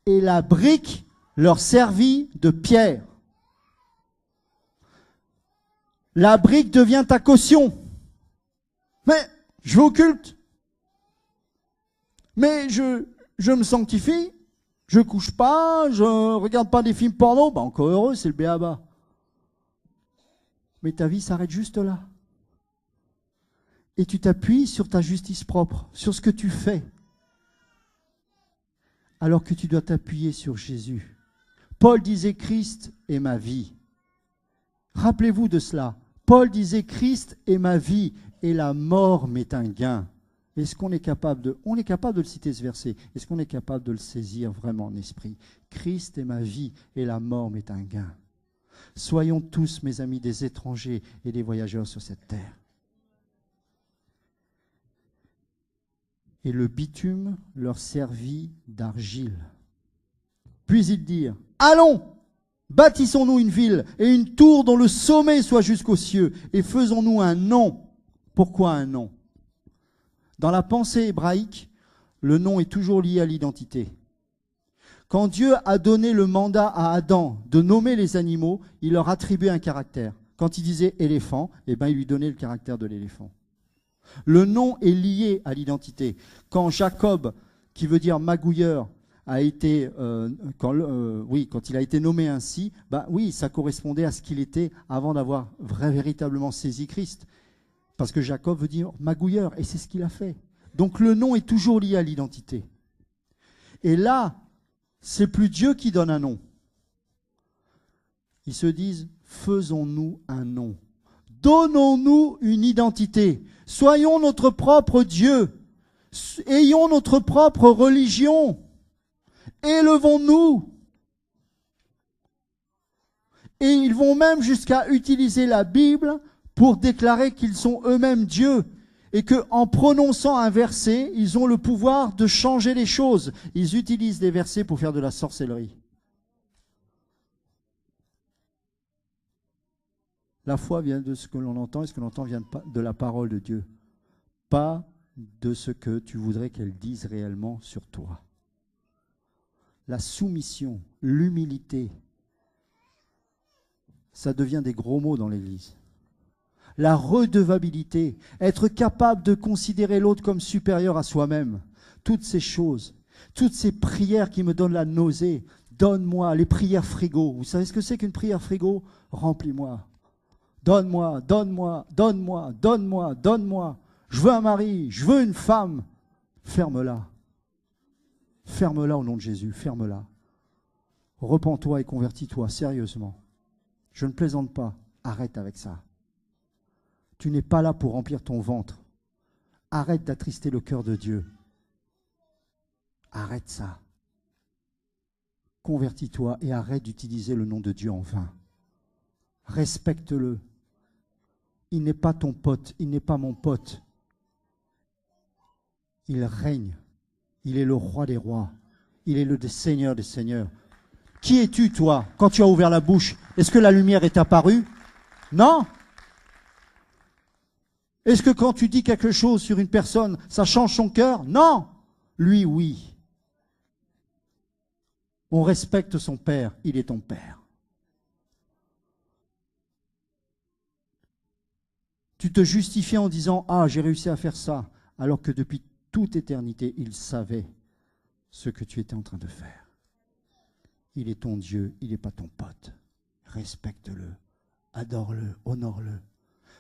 Et la brique leur servit de pierre. La brique devient ta caution. Mais je vais au culte. Mais je me sanctifie. Je couche pas. Je regarde pas des films porno. Ben encore heureux, c'est le béaba. Mais ta vie s'arrête juste là. Et tu t'appuies sur ta justice propre, sur ce que tu fais. Alors que tu dois t'appuyer sur Jésus. Paul disait « Christ est ma vie ». Rappelez-vous de cela. Paul disait « Christ est ma vie et la mort m'est un gain ». Est-ce qu'on est capable de... On est capable de le citer ce verset. Est-ce qu'on est capable de le saisir vraiment en esprit? Christ est ma vie et la mort m'est un gain. Soyons tous, mes amis, des étrangers et des voyageurs sur cette terre. Et le bitume leur servit d'argile. Puis ils dirent, allons, bâtissons-nous une ville et une tour dont le sommet soit jusqu'aux cieux, et faisons-nous un nom. Pourquoi un nom? Dans la pensée hébraïque, le nom est toujours lié à l'identité. Quand Dieu a donné le mandat à Adam de nommer les animaux, il leur attribuait un caractère. Quand il disait éléphant, eh ben, il lui donnait le caractère de l'éléphant. Le nom est lié à l'identité. Quand Jacob, qui veut dire magouilleur, a été, quand il a été nommé ainsi, oui, ça correspondait à ce qu'il était avant d'avoir véritablement saisi Christ. Parce que Jacob veut dire magouilleur, et c'est ce qu'il a fait. Donc le nom est toujours lié à l'identité. Et là, c'est plus Dieu qui donne un nom. Ils se disent, faisons-nous un nom. Donnons-nous une identité. Soyons notre propre Dieu. Ayons notre propre religion. Élevons-nous. Et ils vont même jusqu'à utiliser la Bible pour déclarer qu'ils sont eux-mêmes Dieu. Et qu'en prononçant un verset, ils ont le pouvoir de changer les choses. Ils utilisent des versets pour faire de la sorcellerie. La foi vient de ce que l'on entend, et ce que l'on entend vient de la parole de Dieu. Pas de ce que tu voudrais qu'elle dise réellement sur toi. La soumission, l'humilité, ça devient des gros mots dans l'Église. La redevabilité, être capable de considérer l'autre comme supérieur à soi-même. Toutes ces choses, toutes ces prières qui me donnent la nausée, donne-moi, les prières frigo. Vous savez ce que c'est qu'une prière frigo? Remplis-moi. Donne-moi, donne-moi, donne-moi, donne-moi, donne-moi. Je veux un mari, je veux une femme. Ferme-la. Ferme-la au nom de Jésus, ferme-la. Repens-toi et convertis-toi sérieusement. Je ne plaisante pas, arrête avec ça. Tu n'es pas là pour remplir ton ventre. Arrête d'attrister le cœur de Dieu. Arrête ça. Convertis-toi et arrête d'utiliser le nom de Dieu en vain. Respecte-le. Il n'est pas ton pote, il n'est pas mon pote. Il règne. Il est le roi des rois. Il est le Seigneur des seigneurs. Qui es-tu, toi, quand tu as ouvert la bouche? Est-ce que la lumière est apparue? Non. Est-ce que quand tu dis quelque chose sur une personne, ça change son cœur? Non. Lui, oui. On respecte son père, il est ton père. Tu te justifies en disant « Ah, j'ai réussi à faire ça », alors que depuis toute éternité, il savait ce que tu étais en train de faire. Il est ton Dieu, il n'est pas ton pote. Respecte-le, adore-le, honore-le.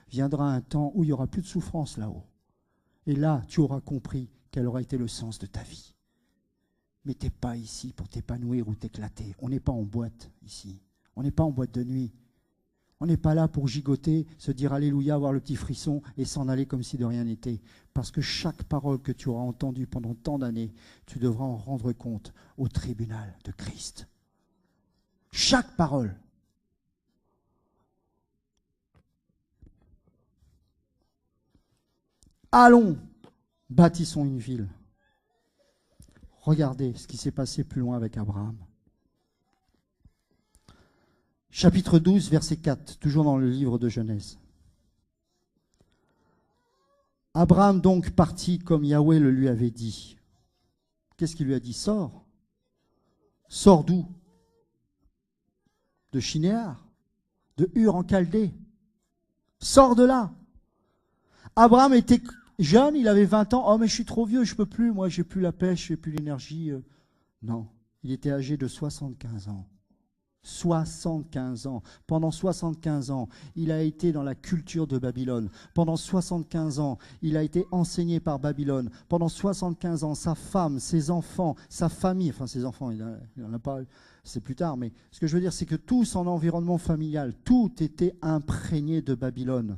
Viendra un temps où il n'y aura plus de souffrance là-haut. Et là, tu auras compris quel aura été le sens de ta vie. Mais tu n'es pas ici pour t'épanouir ou t'éclater. On n'est pas en boîte ici. On n'est pas en boîte de nuit. On n'est pas là pour gigoter, se dire alléluia, avoir le petit frisson et s'en aller comme si de rien n'était. Parce que chaque parole que tu auras entendue pendant tant d'années, tu devras en rendre compte au tribunal de Christ. Chaque parole. Allons, bâtissons une ville. Regardez ce qui s'est passé plus loin avec Abraham. Chapitre 12, verset 4, toujours dans le livre de Genèse. Abraham donc partit comme Yahweh le lui avait dit. Qu'est-ce qu'il lui a dit? Sors. Sors d'où? De Shinéar, de Ur en Chaldée. Sors de là. Abraham était jeune, il avait 20 ans. Oh mais je suis trop vieux, je ne peux plus, moi j'ai plus la pêche, j'ai plus l'énergie. Non, il était âgé de 75 ans. 75 ans. Pendant 75 ans, il a été dans la culture de Babylone. Pendant 75 ans, il a été enseigné par Babylone. Pendant 75 ans, sa femme, ses enfants, sa famille, enfin ses enfants, il n'en a pas, c'est plus tard, mais ce que je veux dire, c'est que tout son environnement familial, tout était imprégné de Babylone.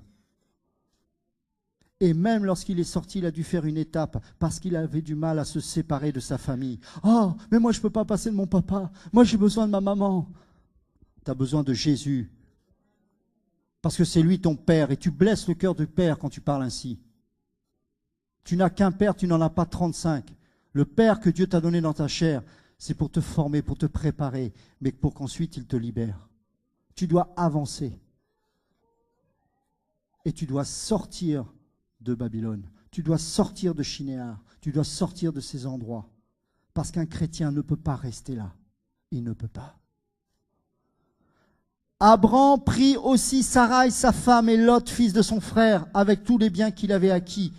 Et même lorsqu'il est sorti, il a dû faire une étape parce qu'il avait du mal à se séparer de sa famille. « Oh, mais moi je ne peux pas passer de mon papa. Moi j'ai besoin de ma maman. » Tu as besoin de Jésus. Parce que c'est lui ton père et tu blesses le cœur du père quand tu parles ainsi. Tu n'as qu'un père, tu n'en as pas 35. Le père que Dieu t'a donné dans ta chair, c'est pour te former, pour te préparer, mais pour qu'ensuite il te libère. Tu dois avancer. Et tu dois sortir de Babylone. Tu dois sortir de Shinéar. Tu dois sortir de ces endroits. Parce qu'un chrétien ne peut pas rester là. Il ne peut pas. Abraham prit aussi Sarai, sa femme, et Lot, fils de son frère, avec tous les biens qu'il avait acquis.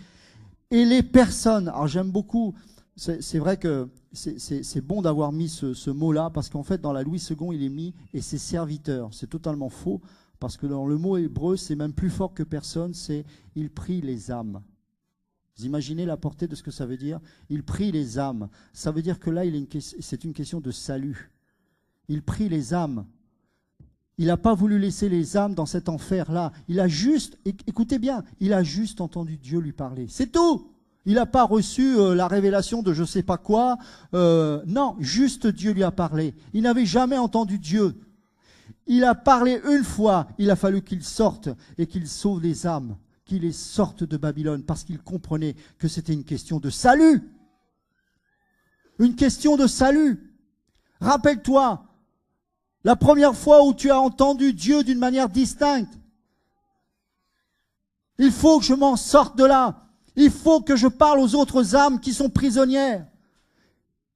Et les personnes, alors j'aime beaucoup, c'est vrai que c'est bon d'avoir mis ce mot-là, parce qu'en fait, dans la Louis II, il est mis « et ses serviteurs ». C'est totalement faux, parce que dans le mot hébreu, c'est même plus fort que personne, c'est « il prie les âmes ». Vous imaginez la portée de ce que ça veut dire? Il prie les âmes. Ça veut dire que là, c'est une question de salut. Il prie les âmes. Il n'a pas voulu laisser les âmes dans cet enfer-là. Il a juste, écoutez bien, il a juste entendu Dieu lui parler. C'est tout. Il n'a pas reçu la révélation de je ne sais pas quoi. Non, juste Dieu lui a parlé. Il n'avait jamais entendu Dieu. Il a parlé une fois. Il a fallu qu'il sorte et qu'il sauve les âmes, qu'il les sorte de Babylone, parce qu'il comprenait que c'était une question de salut. Une question de salut. Rappelle-toi, la première fois où tu as entendu Dieu d'une manière distincte. Il faut que je m'en sorte de là. Il faut que je parle aux autres âmes qui sont prisonnières.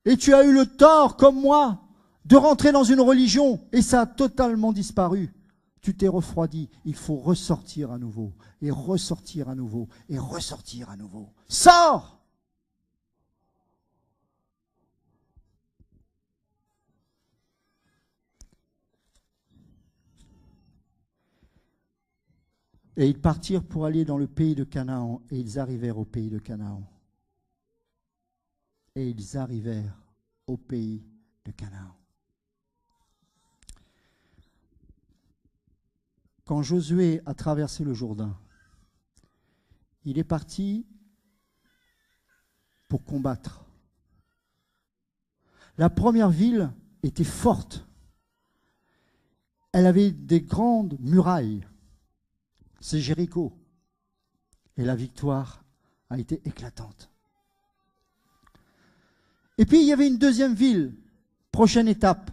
Et tu as eu le tort, comme moi, de rentrer dans une religion et ça a totalement disparu. Tu t'es refroidi. Il faut ressortir à nouveau, et ressortir à nouveau, et ressortir à nouveau. Sors! Et ils partirent pour aller dans le pays de Canaan, et ils arrivèrent au pays de Canaan. Et ils arrivèrent au pays de Canaan. Quand Josué a traversé le Jourdain, il est parti pour combattre. La première ville était forte. Elle avait des grandes murailles. C'est Jéricho. Et la victoire a été éclatante. Et puis il y avait une deuxième ville, prochaine étape,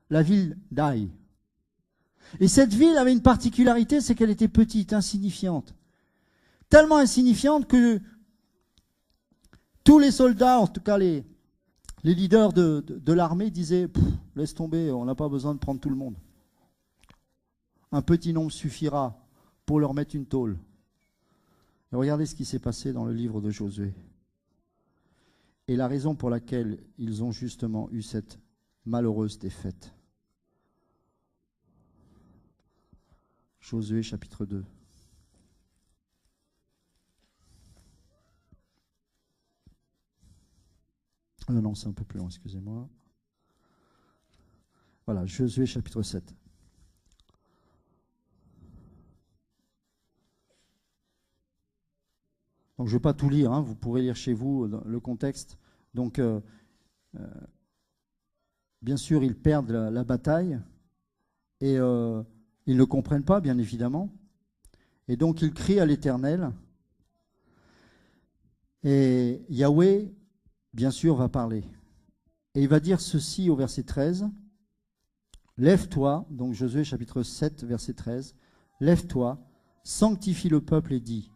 la ville d'Aï. Et cette ville avait une particularité, c'est qu'elle était petite, insignifiante. Tellement insignifiante que tous les soldats, en tout cas les leaders de l'armée, disaient « Laisse tomber, on n'a pas besoin de prendre tout le monde. Un petit nombre suffira pour leur mettre une tôle. » Et regardez ce qui s'est passé dans le livre de Josué. Et la raison pour laquelle ils ont justement eu cette malheureuse défaite. Josué chapitre 2. Non, c'est un peu plus long, excusez-moi. Voilà, Josué chapitre 7. Donc je ne vais pas tout lire, hein, vous pourrez lire chez vous le contexte. Donc, bien sûr, ils perdent la bataille et ils ne comprennent pas, bien évidemment. Et donc, ils crient à l'Éternel. Et Yahweh, bien sûr, va parler. Et il va dire ceci au verset 13. Lève-toi, donc Josué chapitre 7, verset 13. Lève-toi, sanctifie le peuple et dis.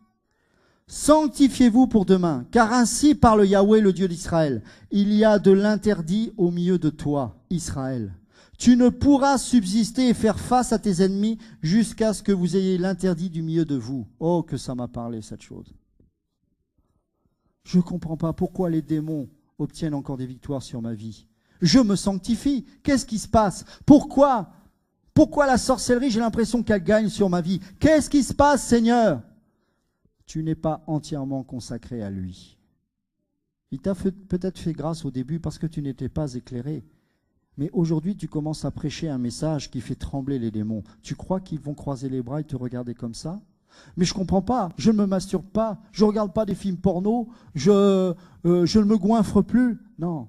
Sanctifiez-vous pour demain, car ainsi parle Yahweh, le Dieu d'Israël. Il y a de l'interdit au milieu de toi, Israël. Tu ne pourras subsister et faire face à tes ennemis jusqu'à ce que vous ayez l'interdit du milieu de vous. Oh, que ça m'a parlé, cette chose. Je ne comprends pas pourquoi les démons obtiennent encore des victoires sur ma vie. Je me sanctifie. Qu'est-ce qui se passe? Pourquoi la sorcellerie, j'ai l'impression qu'elle gagne sur ma vie? Qu'est-ce qui se passe, Seigneur? Tu n'es pas entièrement consacré à lui. Il t'a peut-être fait grâce au début parce que tu n'étais pas éclairé. Mais aujourd'hui, tu commences à prêcher un message qui fait trembler les démons. Tu crois qu'ils vont croiser les bras et te regarder comme ça? Mais je ne comprends pas. Je ne me masturbe pas. Je ne regarde pas des films porno. Je ne me goinfre plus. Non.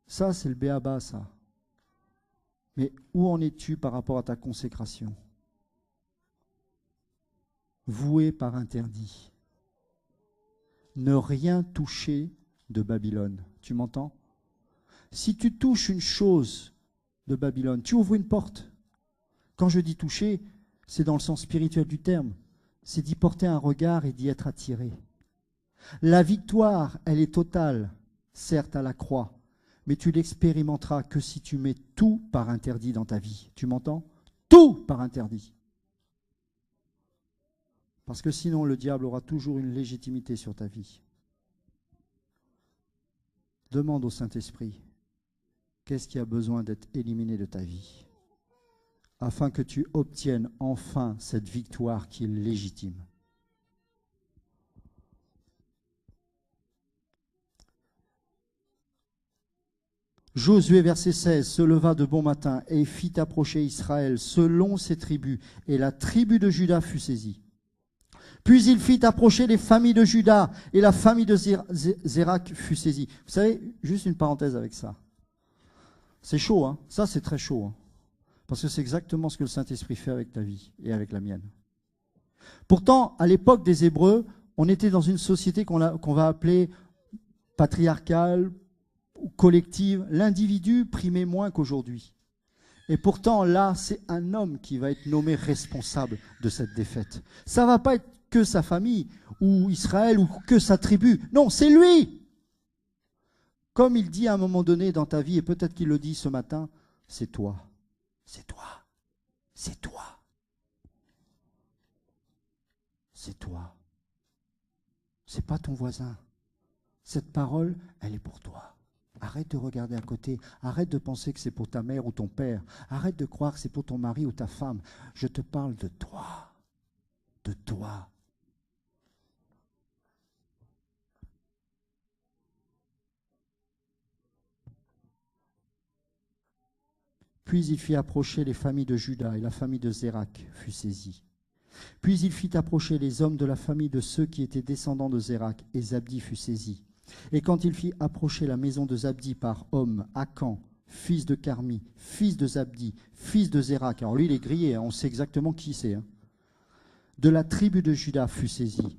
Ça, c'est le béaba, ça. Mais où en es-tu par rapport à ta consécration? Voué par interdit. Ne rien toucher de Babylone. Tu m'entends? Si tu touches une chose de Babylone, tu ouvres une porte. Quand je dis toucher, c'est dans le sens spirituel du terme. C'est d'y porter un regard et d'y être attiré. La victoire, elle est totale, certes à la croix, mais tu l'expérimenteras que si tu mets tout par interdit dans ta vie. Tu m'entends? Tout par interdit. Parce que sinon, le diable aura toujours une légitimité sur ta vie. demande au Saint-Esprit, qu'est-ce qui a besoin d'être éliminé de ta vie, afin que tu obtiennes enfin cette victoire qui est légitime. Josué, verset 16, se leva de bon matin et fit approcher Israël selon ses tribus, et la tribu de Juda fut saisie. Puis il fit approcher les familles de Juda, et la famille de Zérak fut saisie. Vous savez, juste une parenthèse avec ça. C'est chaud, hein? Ça c'est très chaud, hein? Parce que c'est exactement ce que le Saint-Esprit fait avec ta vie et avec la mienne. Pourtant, à l'époque des Hébreux, on était dans une société qu'on va appeler patriarcale, collective. L'individu primait moins qu'aujourd'hui. Et pourtant, là, c'est un homme qui va être nommé responsable de cette défaite. Ça ne va pas être que sa famille, ou Israël, ou que sa tribu. Non, c'est lui. Comme il dit à un moment donné dans ta vie, et peut-être qu'il le dit ce matin, c'est toi, c'est toi, c'est toi, c'est toi. C'est pas ton voisin. Cette parole, elle est pour toi. Arrête de regarder à côté. Arrête de penser que c'est pour ta mère ou ton père. Arrête de croire que c'est pour ton mari ou ta femme. Je te parle de toi. De toi. Puis il fit approcher les familles de Juda, et la famille de Zérak fut saisie. Puis il fit approcher les hommes de la famille de ceux qui étaient descendants de Zérak, et Zabdi fut saisi. Et quand il fit approcher la maison de Zabdi par homme, Akan, fils de Carmi, fils de Zabdi, fils de Zérak, alors lui il est grillé, hein, on sait exactement qui c'est, hein, de la tribu de Juda fut saisi.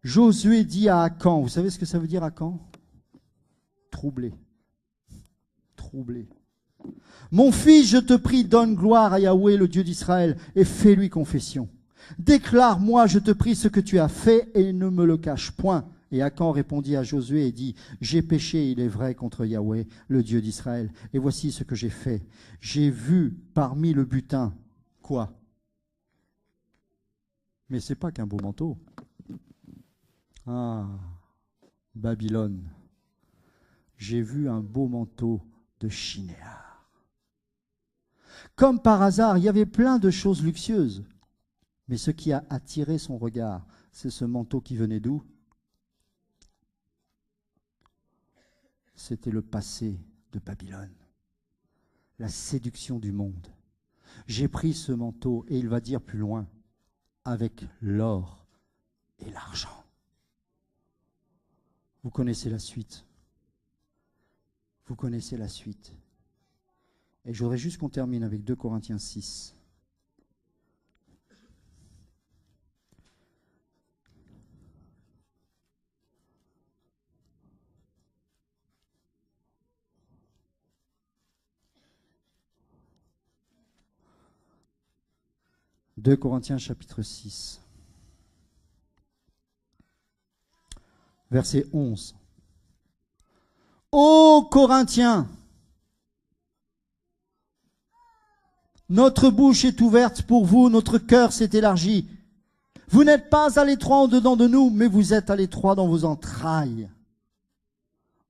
Josué dit à Akan, vous savez ce que ça veut dire Akan? Troublé. Troublé. Mon fils, je te prie, donne gloire à Yahweh, le Dieu d'Israël, et fais-lui confession. Déclare-moi, je te prie, ce que tu as fait, et ne me le cache point. Et Akan répondit à Josué et dit, j'ai péché, il est vrai, contre Yahweh, le Dieu d'Israël. Et voici ce que j'ai fait. J'ai vu parmi le butin, quoi? Mais c'est pas qu'un beau manteau. Ah, Babylone. J'ai vu un beau manteau de Shinéar. Comme par hasard, il y avait plein de choses luxueuses. Mais ce qui a attiré son regard, c'est ce manteau qui venait d'où? C'était le passé de Babylone, la séduction du monde. J'ai pris ce manteau, et il va dire plus loin, avec l'or et l'argent. Vous connaissez la suite. Vous connaissez la suite. Et je voudrais juste qu'on termine avec 2 Corinthiens 6. « 2 Corinthiens chapitre 6, verset 11. « Ô Corinthiens, notre bouche est ouverte pour vous, notre cœur s'est élargi. Vous n'êtes pas à l'étroit au-dedans de nous, mais vous êtes à l'étroit dans vos entrailles.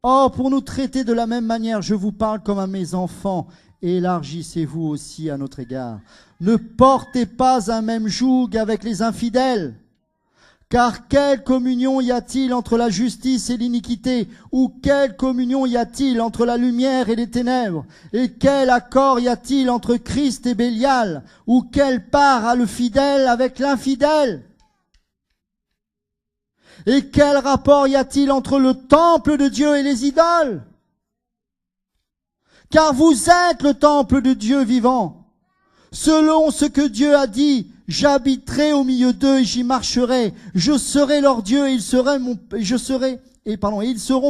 Or, pour nous traiter de la même manière, je vous parle comme à mes enfants. Élargissez-vous aussi à notre égard. Ne portez pas un même joug avec les infidèles. Car quelle communion y a-t-il entre la justice et l'iniquité? Ou quelle communion y a-t-il entre la lumière et les ténèbres? Et quel accord y a-t-il entre Christ et Bélial? Ou quelle part a le fidèle avec l'infidèle? Et quel rapport y a-t-il entre le temple de Dieu et les idoles? Car vous êtes le temple de Dieu vivant. Selon ce que Dieu a dit, j'habiterai au milieu d'eux et j'y marcherai. Je serai leur Dieu et ils seront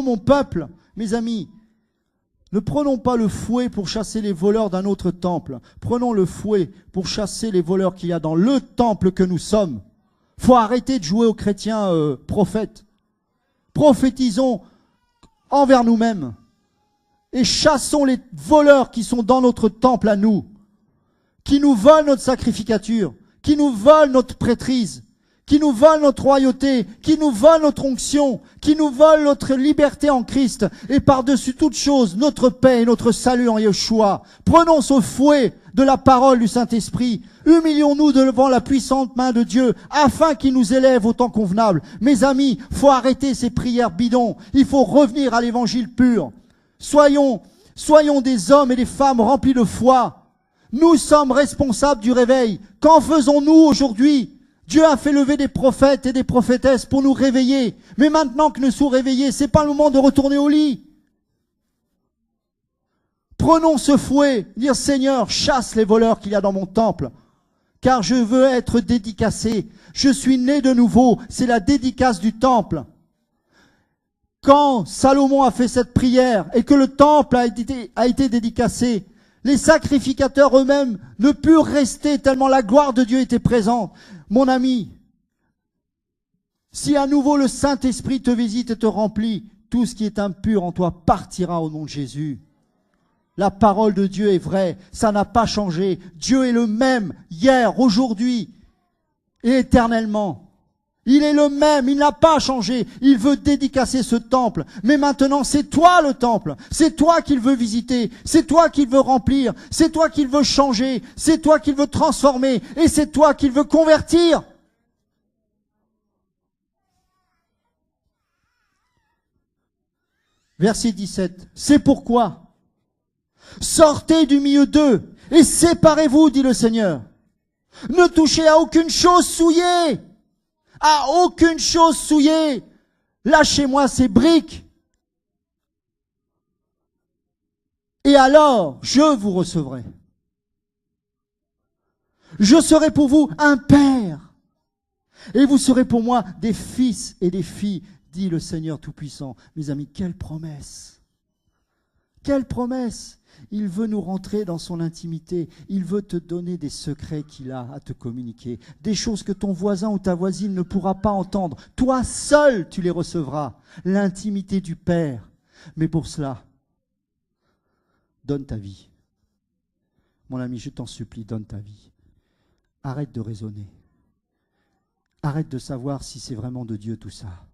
mon peuple. Mes amis, ne prenons pas le fouet pour chasser les voleurs d'un autre temple. Prenons le fouet pour chasser les voleurs qu'il y a dans le temple que nous sommes. Faut arrêter de jouer aux chrétiens prophètes. Prophétisons envers nous-mêmes. Et chassons les voleurs qui sont dans notre temple à nous, qui nous volent notre sacrificature, qui nous volent notre prêtrise, qui nous volent notre royauté, qui nous volent notre onction, qui nous volent notre liberté en Christ, et par-dessus toute chose, notre paix et notre salut en Yeshua. Prenons ce fouet de la parole du Saint-Esprit. Humilions-nous devant la puissante main de Dieu, afin qu'il nous élève au temps convenable. Mes amis, faut arrêter ces prières bidons. Il faut revenir à l'évangile pur. Soyons des hommes et des femmes remplis de foi. Nous sommes responsables du réveil. Qu'en faisons-nous aujourd'hui? Dieu a fait lever des prophètes et des prophétesses pour nous réveiller. Mais maintenant que nous sommes réveillés, c'est pas le moment de retourner au lit. Prenons ce fouet, dire Seigneur, chasse les voleurs qu'il y a dans mon temple, car je veux être dédicacé. Je suis né de nouveau, c'est la dédicace du temple. Quand Salomon a fait cette prière et que le temple a été dédicacé, les sacrificateurs eux-mêmes ne purent rester tellement la gloire de Dieu était présente. Mon ami, si à nouveau le Saint-Esprit te visite et te remplit, tout ce qui est impur en toi partira au nom de Jésus. La parole de Dieu est vraie, ça n'a pas changé. Dieu est le même hier, aujourd'hui et éternellement. Il est le même, il n'a pas changé. Il veut dédicacer ce temple. Mais maintenant, c'est toi le temple. C'est toi qu'il veut visiter. C'est toi qu'il veut remplir. C'est toi qu'il veut changer. C'est toi qu'il veut transformer. Et c'est toi qu'il veut convertir. Verset 17. C'est pourquoi sortez du milieu d'eux et séparez-vous, dit le Seigneur. Ne touchez à aucune chose souillée. À aucune chose souillée. Lâchez-moi ces briques. Et alors, je vous recevrai. Je serai pour vous un père. Et vous serez pour moi des fils et des filles, dit le Seigneur Tout-Puissant. Mes amis, quelle promesse! Quelle promesse! Il veut nous rentrer dans son intimité. Il veut te donner des secrets qu'il a à te communiquer. Des choses que ton voisin ou ta voisine ne pourra pas entendre. Toi seul, tu les recevras. L'intimité du Père. Mais pour cela, donne ta vie. Mon ami, je t'en supplie, donne ta vie. Arrête de raisonner. Arrête de savoir si c'est vraiment de Dieu tout ça.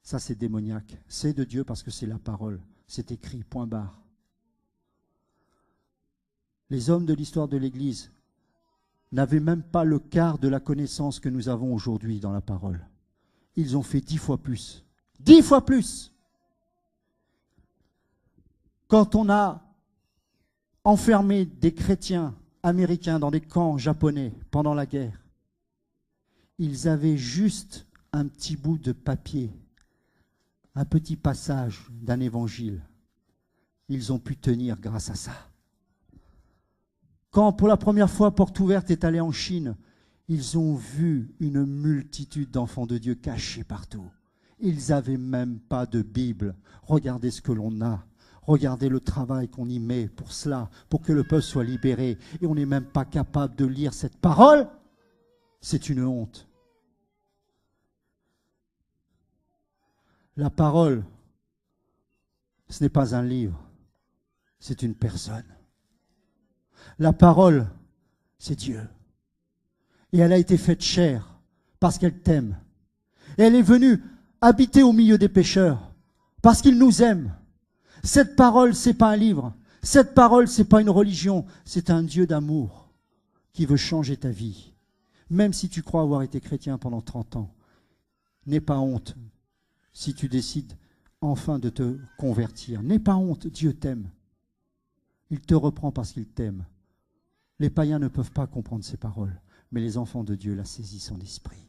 Ça, c'est démoniaque. C'est de Dieu parce que c'est la parole. C'est écrit, point barre. Les hommes de l'histoire de l'Église n'avaient même pas le quart de la connaissance que nous avons aujourd'hui dans la parole. Ils ont fait 10 fois plus. 10 fois plus! Quand on a enfermé des chrétiens américains dans des camps japonais pendant la guerre, ils avaient juste un petit bout de papier, un petit passage d'un évangile. Ils ont pu tenir grâce à ça. Quand pour la première fois Porte Ouverte est allé en Chine, ils ont vu une multitude d'enfants de Dieu cachés partout. Ils n'avaient même pas de Bible. Regardez ce que l'on a. Regardez le travail qu'on y met pour cela, pour que le peuple soit libéré. Et on n'est même pas capable de lire cette parole. C'est une honte. La parole, ce n'est pas un livre, c'est une personne. La parole, c'est Dieu. Et elle a été faite chair parce qu'elle t'aime. Et elle est venue habiter au milieu des pécheurs parce qu'il nous aime. Cette parole, c'est pas un livre. Cette parole, c'est pas une religion. C'est un Dieu d'amour qui veut changer ta vie. Même si tu crois avoir été chrétien pendant 30 ans, n'aie pas honte si tu décides enfin de te convertir. N'aie pas honte, Dieu t'aime. Il te reprend parce qu'il t'aime. Les païens ne peuvent pas comprendre ces paroles, mais les enfants de Dieu la saisissent en esprit.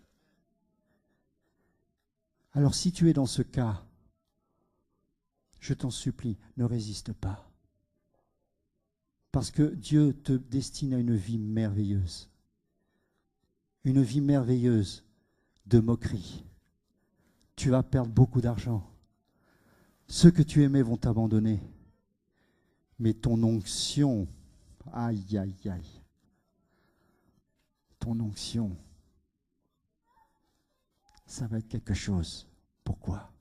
Alors si tu es dans ce cas, je t'en supplie, ne résiste pas. Parce que Dieu te destine à une vie merveilleuse. Une vie merveilleuse de moquerie. Tu vas perdre beaucoup d'argent. Ceux que tu aimais vont t'abandonner. Mais ton onction, aïe, aïe, aïe. Ton onction, ça va être quelque chose. Pourquoi?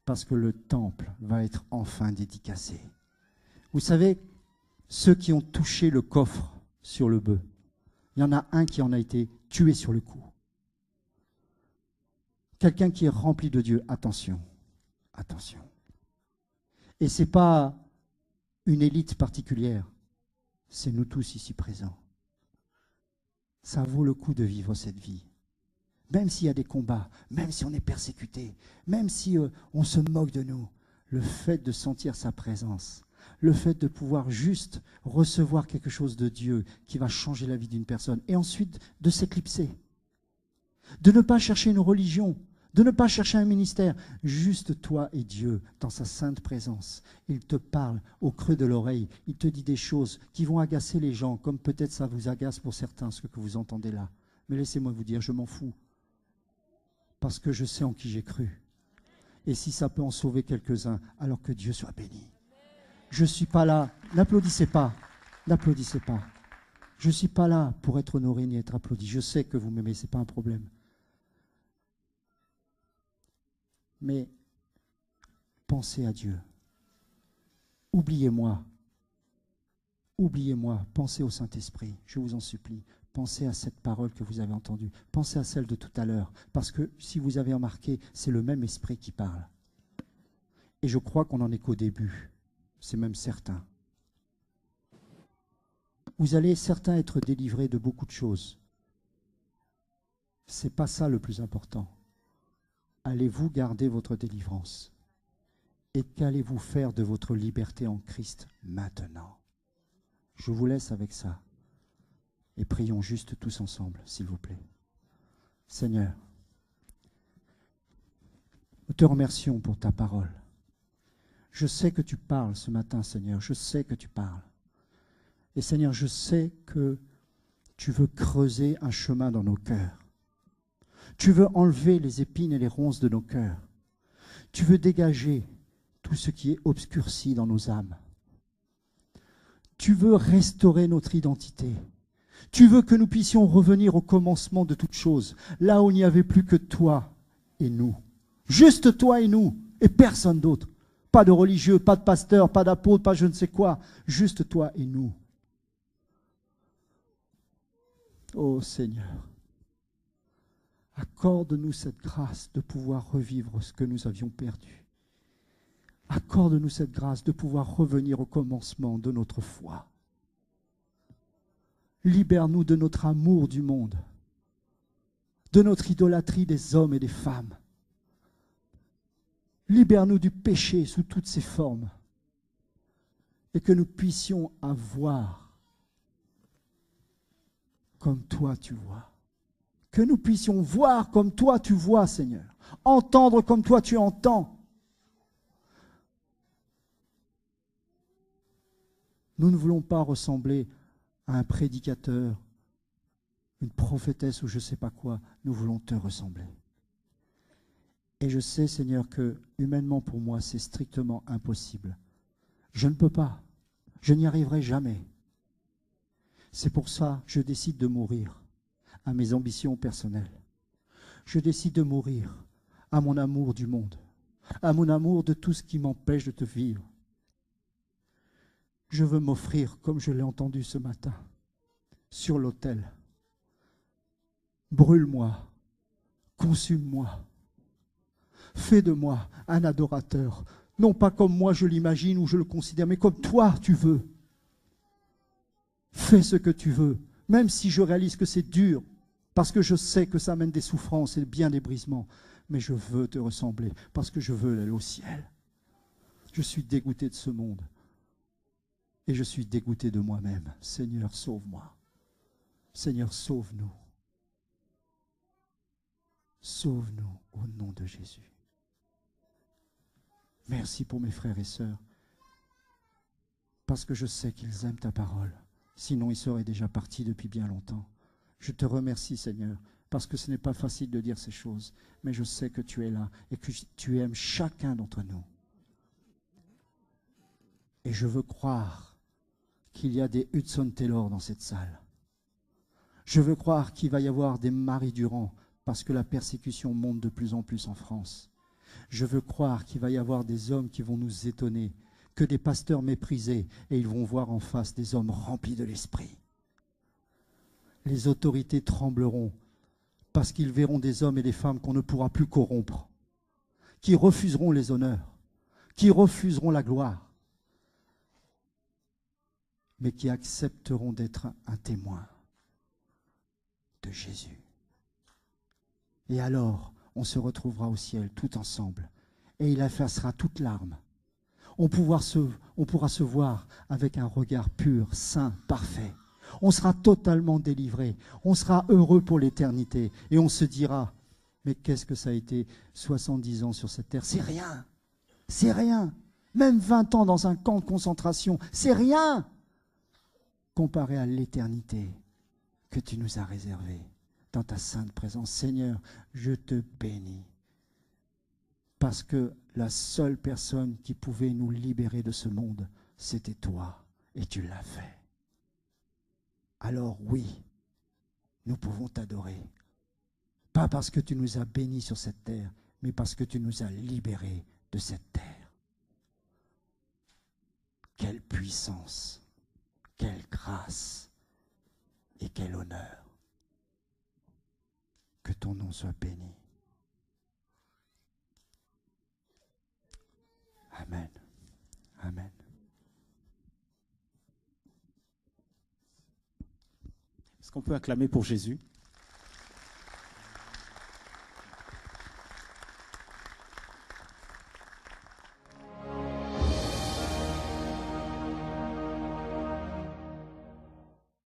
Parce que le temple va être enfin dédicacé. Vous savez, ceux qui ont touché le coffre sur le bœuf, il y en a un qui en a été tué sur le coup. Quelqu'un qui est rempli de Dieu, attention, attention. Et ce n'est pas une élite particulière, c'est nous tous ici présents. Ça vaut le coup de vivre cette vie. Même s'il y a des combats, même si on est persécuté, même si on se moque de nous, le fait de sentir sa présence, le fait de pouvoir juste recevoir quelque chose de Dieu qui va changer la vie d'une personne, et ensuite de s'éclipser, de ne pas chercher une religion, de ne pas chercher un ministère, juste toi et Dieu dans sa sainte présence. Il te parle au creux de l'oreille, il te dit des choses qui vont agacer les gens, comme peut-être ça vous agace pour certains ce que vous entendez là. Mais laissez-moi vous dire, je m'en fous, parce que je sais en qui j'ai cru. Et si ça peut en sauver quelques-uns, alors que Dieu soit béni. Je ne suis pas là, n'applaudissez pas, n'applaudissez pas. Je ne suis pas là pour être honoré ni être applaudi. Je sais que vous m'aimez, ce n'est pas un problème. Mais pensez à Dieu. Oubliez-moi. Oubliez-moi. Pensez au Saint-Esprit, je vous en supplie. Pensez à cette parole que vous avez entendue. Pensez à celle de tout à l'heure. Parce que si vous avez remarqué, c'est le même esprit qui parle. Et je crois qu'on n'en est qu'au début. C'est même certain. Vous allez certains être délivrés de beaucoup de choses. Ce n'est pas ça le plus important. Allez-vous garder votre délivrance? Et qu'allez-vous faire de votre liberté en Christ maintenant? Je vous laisse avec ça. Et prions juste tous ensemble, s'il vous plaît. Seigneur, nous te remercions pour ta parole. Je sais que tu parles ce matin, Seigneur. Je sais que tu parles. Et Seigneur, je sais que tu veux creuser un chemin dans nos cœurs. Tu veux enlever les épines et les ronces de nos cœurs. Tu veux dégager tout ce qui est obscurci dans nos âmes. Tu veux restaurer notre identité. Tu veux que nous puissions revenir au commencement de toutes choses, là où il n'y avait plus que toi et nous. Juste toi et nous, et personne d'autre. Pas de religieux, pas de pasteur, pas d'apôtre, pas je ne sais quoi. Juste toi et nous. Ô Seigneur, accorde-nous cette grâce de pouvoir revivre ce que nous avions perdu. Accorde-nous cette grâce de pouvoir revenir au commencement de notre foi. Libère-nous de notre amour du monde, de notre idolâtrie des hommes et des femmes. Libère-nous du péché sous toutes ses formes et que nous puissions avoir comme toi tu vois. Que nous puissions voir comme toi tu vois, Seigneur. Entendre comme toi tu entends. Nous ne voulons pas ressembler à un prédicateur, une prophétesse ou je ne sais pas quoi. Nous voulons te ressembler. Et je sais, Seigneur, que humainement pour moi, c'est strictement impossible. Je ne peux pas. Je n'y arriverai jamais. C'est pour ça que je décide de mourir à mes ambitions personnelles. Je décide de mourir à mon amour du monde, à mon amour de tout ce qui m'empêche de te vivre. Je veux m'offrir, comme je l'ai entendu ce matin, sur l'autel. Brûle-moi, consume-moi. Fais de moi un adorateur, non pas comme moi je l'imagine ou je le considère, mais comme toi tu veux. Fais ce que tu veux, même si je réalise que c'est dur, parce que je sais que ça amène des souffrances et bien des brisements, mais je veux te ressembler, parce que je veux aller au ciel. Je suis dégoûté de ce monde, et je suis dégoûté de moi-même. Seigneur, sauve-moi. Seigneur, sauve-nous. Sauve-nous au nom de Jésus. Merci pour mes frères et sœurs, parce que je sais qu'ils aiment ta parole. Sinon, ils seraient déjà partis depuis bien longtemps. Je te remercie, Seigneur, parce que ce n'est pas facile de dire ces choses, mais je sais que tu es là et que tu aimes chacun d'entre nous. Et je veux croire qu'il y a des Hudson Taylor dans cette salle. Je veux croire qu'il va y avoir des Marie Durand, parce que la persécution monte de plus en plus en France. Je veux croire qu'il va y avoir des hommes qui vont nous étonner, que des pasteurs méprisés, et ils vont voir en face des hommes remplis de l'esprit. Les autorités trembleront parce qu'ils verront des hommes et des femmes qu'on ne pourra plus corrompre, qui refuseront les honneurs, qui refuseront la gloire, mais qui accepteront d'être un témoin de Jésus. Et alors, on se retrouvera au ciel tout ensemble, et il effacera toute larme. On pourra se voir avec un regard pur, saint, parfait. On sera totalement délivré. On sera heureux pour l'éternité. Et on se dira, mais qu'est-ce que ça a été 70 ans sur cette terre? C'est rien. C'est rien. Même 20 ans dans un camp de concentration, c'est rien comparé à l'éternité que tu nous as réservée dans ta sainte présence. Seigneur, je te bénis. Parce que la seule personne qui pouvait nous libérer de ce monde, c'était toi, et tu l'as fait. Alors oui, nous pouvons t'adorer. Pas parce que tu nous as bénis sur cette terre, mais parce que tu nous as libérés de cette terre. Quelle puissance, quelle grâce et quel honneur. Que ton nom soit béni. Amen. Amen. Est-ce qu'on peut acclamer pour Jésus?